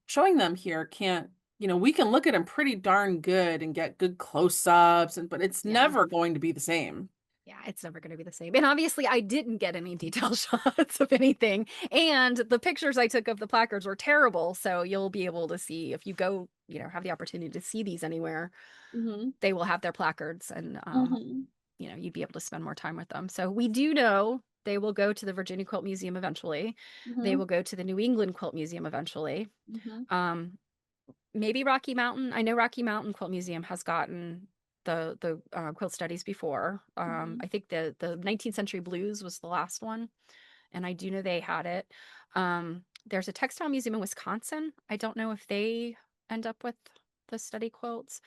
showing them here can't, we can look at them pretty darn good and get good close-ups but it's Yeah. never going to be the same. Yeah, it's never going to be the same. And obviously, I didn't get any detail shots of anything. And the pictures I took of the placards were terrible. So you'll be able to see if you go, have the opportunity to see these anywhere, Hmm. they will have their placards and, Hmm. you'd be able to spend more time with them. So we do know they will go to the Virginia Quilt Museum eventually. They Hmm. will go to the New England Quilt Museum eventually. Hmm. Um, Maybe Rocky Mountain. I know Rocky Mountain Quilt Museum has gotten the quilt studies before. Hmm. I think the 19th Century Blues was the last one, and I do know they had it. There's a textile museum in Wisconsin. I don't know if they end up with the study quilts.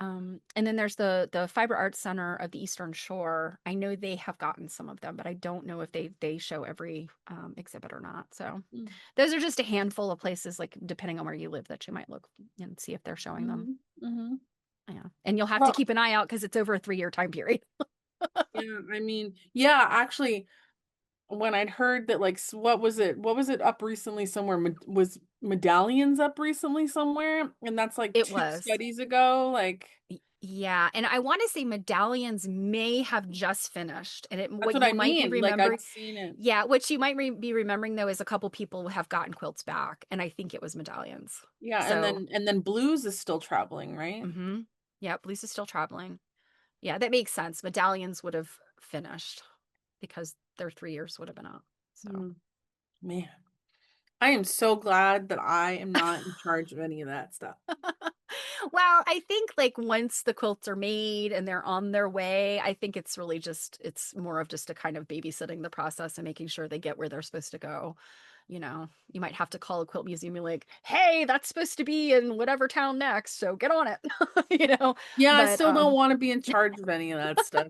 And then there's the Fiber Arts Center of the Eastern Shore. I know they have gotten some of them, but I don't know if they show every exhibit or not. So those are just a handful of places, like depending on where you live, that you might look and see if they're showing them. Hmm. Hmm. Yeah, and you'll have to Well, keep an eye out because it's over a 3-year time period. yeah, I mean, yeah, actually, when I'd heard that, like, what was it? What was it up recently somewhere? Was medallions up recently somewhere? And that's like It two was. studies ago. Like, Yeah, and I want to say medallions may have just finished, and that's what what I you might be mean. Like, remembering, I'd seen it. yeah, what you might be remembering though is a couple people have gotten quilts back, and I think it was medallions. Yeah, and So, then blues is still traveling, right? yeah, Lisa's still traveling. Yeah, that makes sense. Medallions would have finished because their 3 years would have been up. So. Hmm. Man, I am so glad that I am not in charge of any of that stuff. Well, I think like once the quilts are made and they're on their way, I think it's really just it's more of just a kind of babysitting the process and making sure they get where they're supposed to go. You might have to call a quilt museum and be like, "Hey, that's supposed to be in whatever town next, so get on it." you know, Yeah, I but still don't want to be in charge of any of that stuff.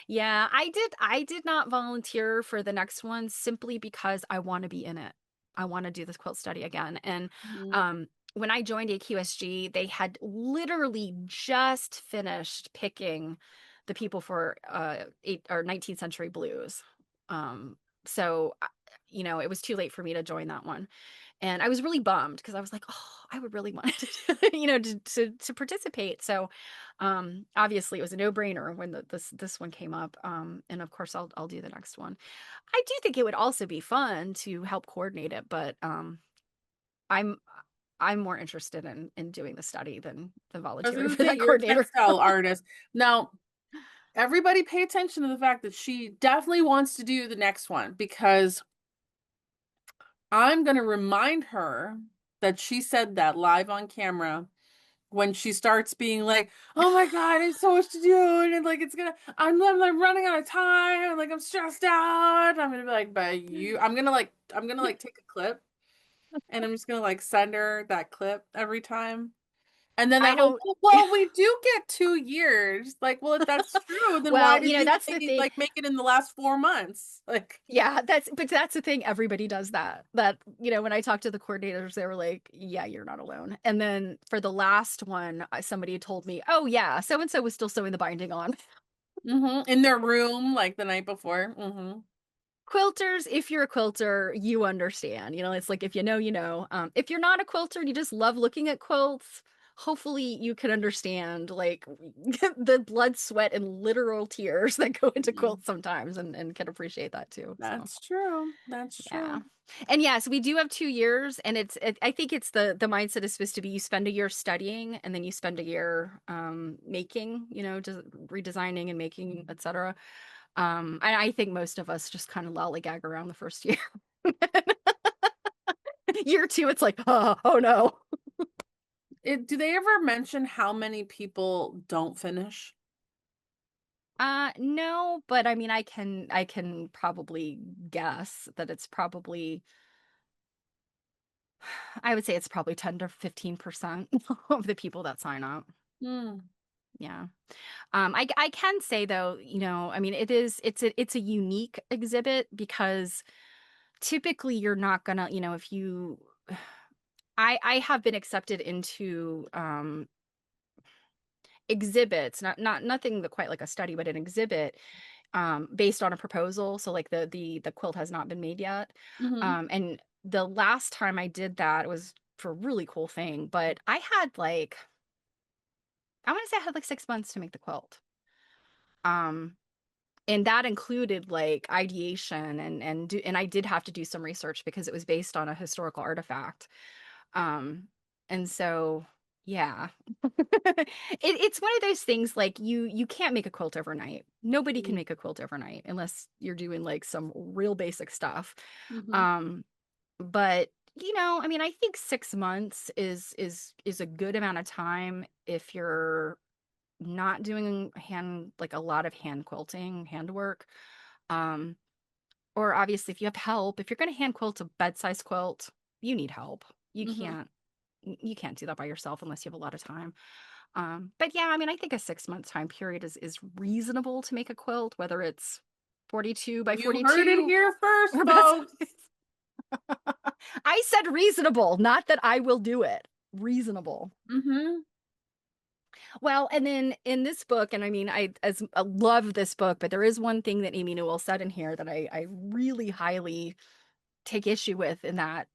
yeah, I did not volunteer for the next one simply because I want to be in it. I want to do this quilt study again. And Mhm. um when I joined AQSG, they had literally just finished picking the people for 19th century blues. Um so it was too late for me to join that one. And I was really bummed because I was like, "Oh, I would really want to, to participate." So, obviously, it was a no-brainer when this one came up. And of course, I'll do the next one. I do think it would also be fun to help coordinate it, but I'm I'm more interested in doing the study than I was volunteering gonna for say that you're a coordinator. textile artist. Now, everybody pay attention to the fact that she definitely wants to do the next one because I'm gonna remind her that she said that live on camera when she starts being like, "Oh my God, it's so much to do, and like I'm like running out of time, like I'm stressed out." I'm gonna be like, "But I'm gonna like take a clip, and I'm just gonna like send her that clip every time." And then I that whole, don't. well, we do get 2 years. Like, well, if that's true, then why Well, did you that's the make, thing. like make it in the last 4 months? Like, Yeah, that's the thing. Everybody does that. When I talked to the coordinators, they were like, "Yeah, you're not alone." And then for the last one, somebody told me, "Oh yeah, so and so was still sewing the binding on." in their room, like the night before. Quilters, if you're a quilter, you understand. It's like if you know, you know. If you're not a quilter and you just love looking at quilts, hopefully you can understand like the blood, sweat, and literal tears that go into Mhm. quilts sometimes and can appreciate that too. So. That's true. That's Yeah. true. And yes, we do have 2 years, and I think it's the mindset is supposed to be you spend a year studying and then you spend a year making, just redesigning and making, etc. And I think most of us just kind of lollygag around the first year. Year two, it's like, oh no. Do they ever mention how many people don't finish? No, but I mean, I can probably guess that it's probably, I would say it's probably 10 to 15% of the people that sign up. Hmm. Yeah. I can say though, I mean, it's a unique exhibit because typically you're not gonna, if you, I have been accepted into exhibits, not nothing that quite like a study, but an exhibit based on a proposal. So like the quilt has not been made yet. Hmm. And the last time I did that was for a really cool thing, but I want to say I had like 6 months to make the quilt. Um, and that included like ideation and I did have to do some research because it was based on a historical artifact. Um, and so yeah. It's one of those things like you can't make a quilt overnight. Nobody can make a quilt overnight unless you're doing like some real basic stuff. Hmm. Um, but I mean, I think 6 months is a good amount of time if you're not doing like a lot of hand quilting, handwork. Um, or obviously if you have help, if you're going to hand quilt a bed-size quilt, you need help. You Hmm. can't you can't do that by yourself unless you have a lot of time. But yeah, I mean, I think a 6 month time period is reasonable to make a quilt, whether it's 42 by You heard it 42 here first, or bed folks. size. I said reasonable, not that I will do it. Reasonable. Hmm. Well, and then in this book, and I mean, I love this book, but there is one thing that Amy Newell said in here that I really highly take issue with in that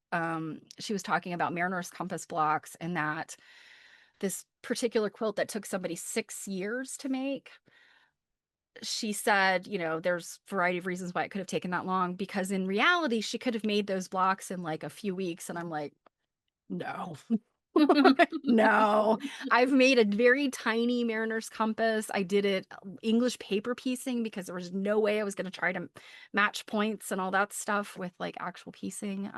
she was talking about Mariner's compass blocks and that this particular quilt that took somebody 6 years to make. She said, there's a variety of reasons why it could have taken that long because in reality, she could have made those blocks in like a few weeks. And I'm like, no, no. I've made a very tiny mariner's compass. I did it English paper piecing because there was no way I was going to try to match points and all that stuff with like actual piecing.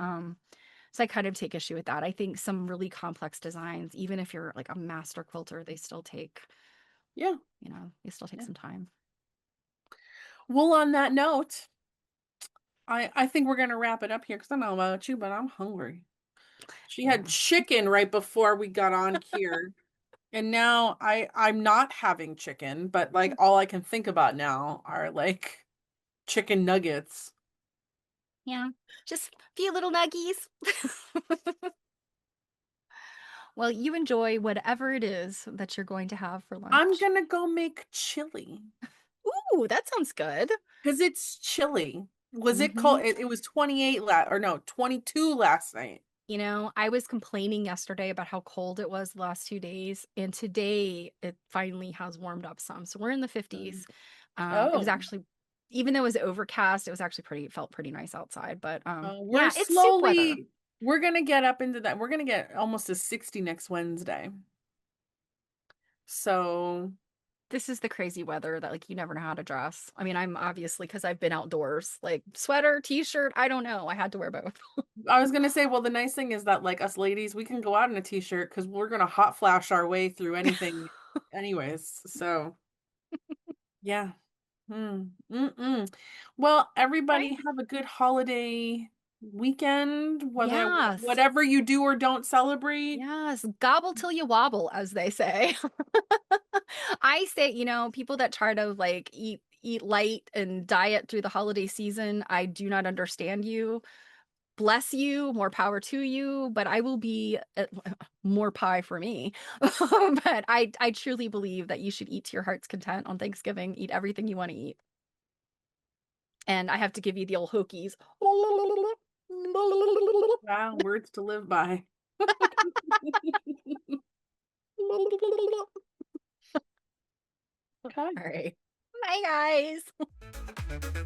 So I kind of take issue with that. I think some really complex designs, even if you're like a master quilter, Yeah, they still take yeah. some time. Well, on that note, I think we're gonna wrap it up here because I don't know about you, but I'm hungry. She had Yeah. chicken right before we got on here. And now I'm not having chicken, but like all I can think about now are like chicken nuggets. Yeah. Just a few little nuggies. Well, you enjoy whatever it is that you're going to have for I'm lunch. gonna go make chili Ooh, that sounds good. because it's chili. Was it Hmm. cold? It was 28 or no, 22 last night. I was complaining yesterday about how cold it was the last 2 days, and today it finally has warmed up some. So we're in the Mm. 50s. It was Oh, actually, even though it was overcast, it was actually it felt pretty nice outside. But we're yeah, it's soup weather. slowly, we're gonna get up into that. We're gonna get almost to 60 next Wednesday. So This is the crazy weather that like you never know how to dress. I mean, I'm obviously because I've been outdoors, like sweater, t-shirt, I don't know. I had to wear both. I was gonna say, well, the nice thing is that like us ladies, we can go out in a t-shirt because we're gonna hot flash our way through anything anyways. So yeah. Mm-mm. Well, Right? everybody have a good holiday weekend, Yes. whatever you do or don't celebrate. Yes. Gobble till you wobble, as they say. I say, people that try to like eat light and diet through the holiday season, I do not understand you. Bless you, more power to you, but I will be more pie for me. But I truly believe that you should eat to your heart's content on Thanksgiving, eat everything you want to eat. And I have to give you the old Hokies. Wow, words to live by. All Okay. right. Bye, guys.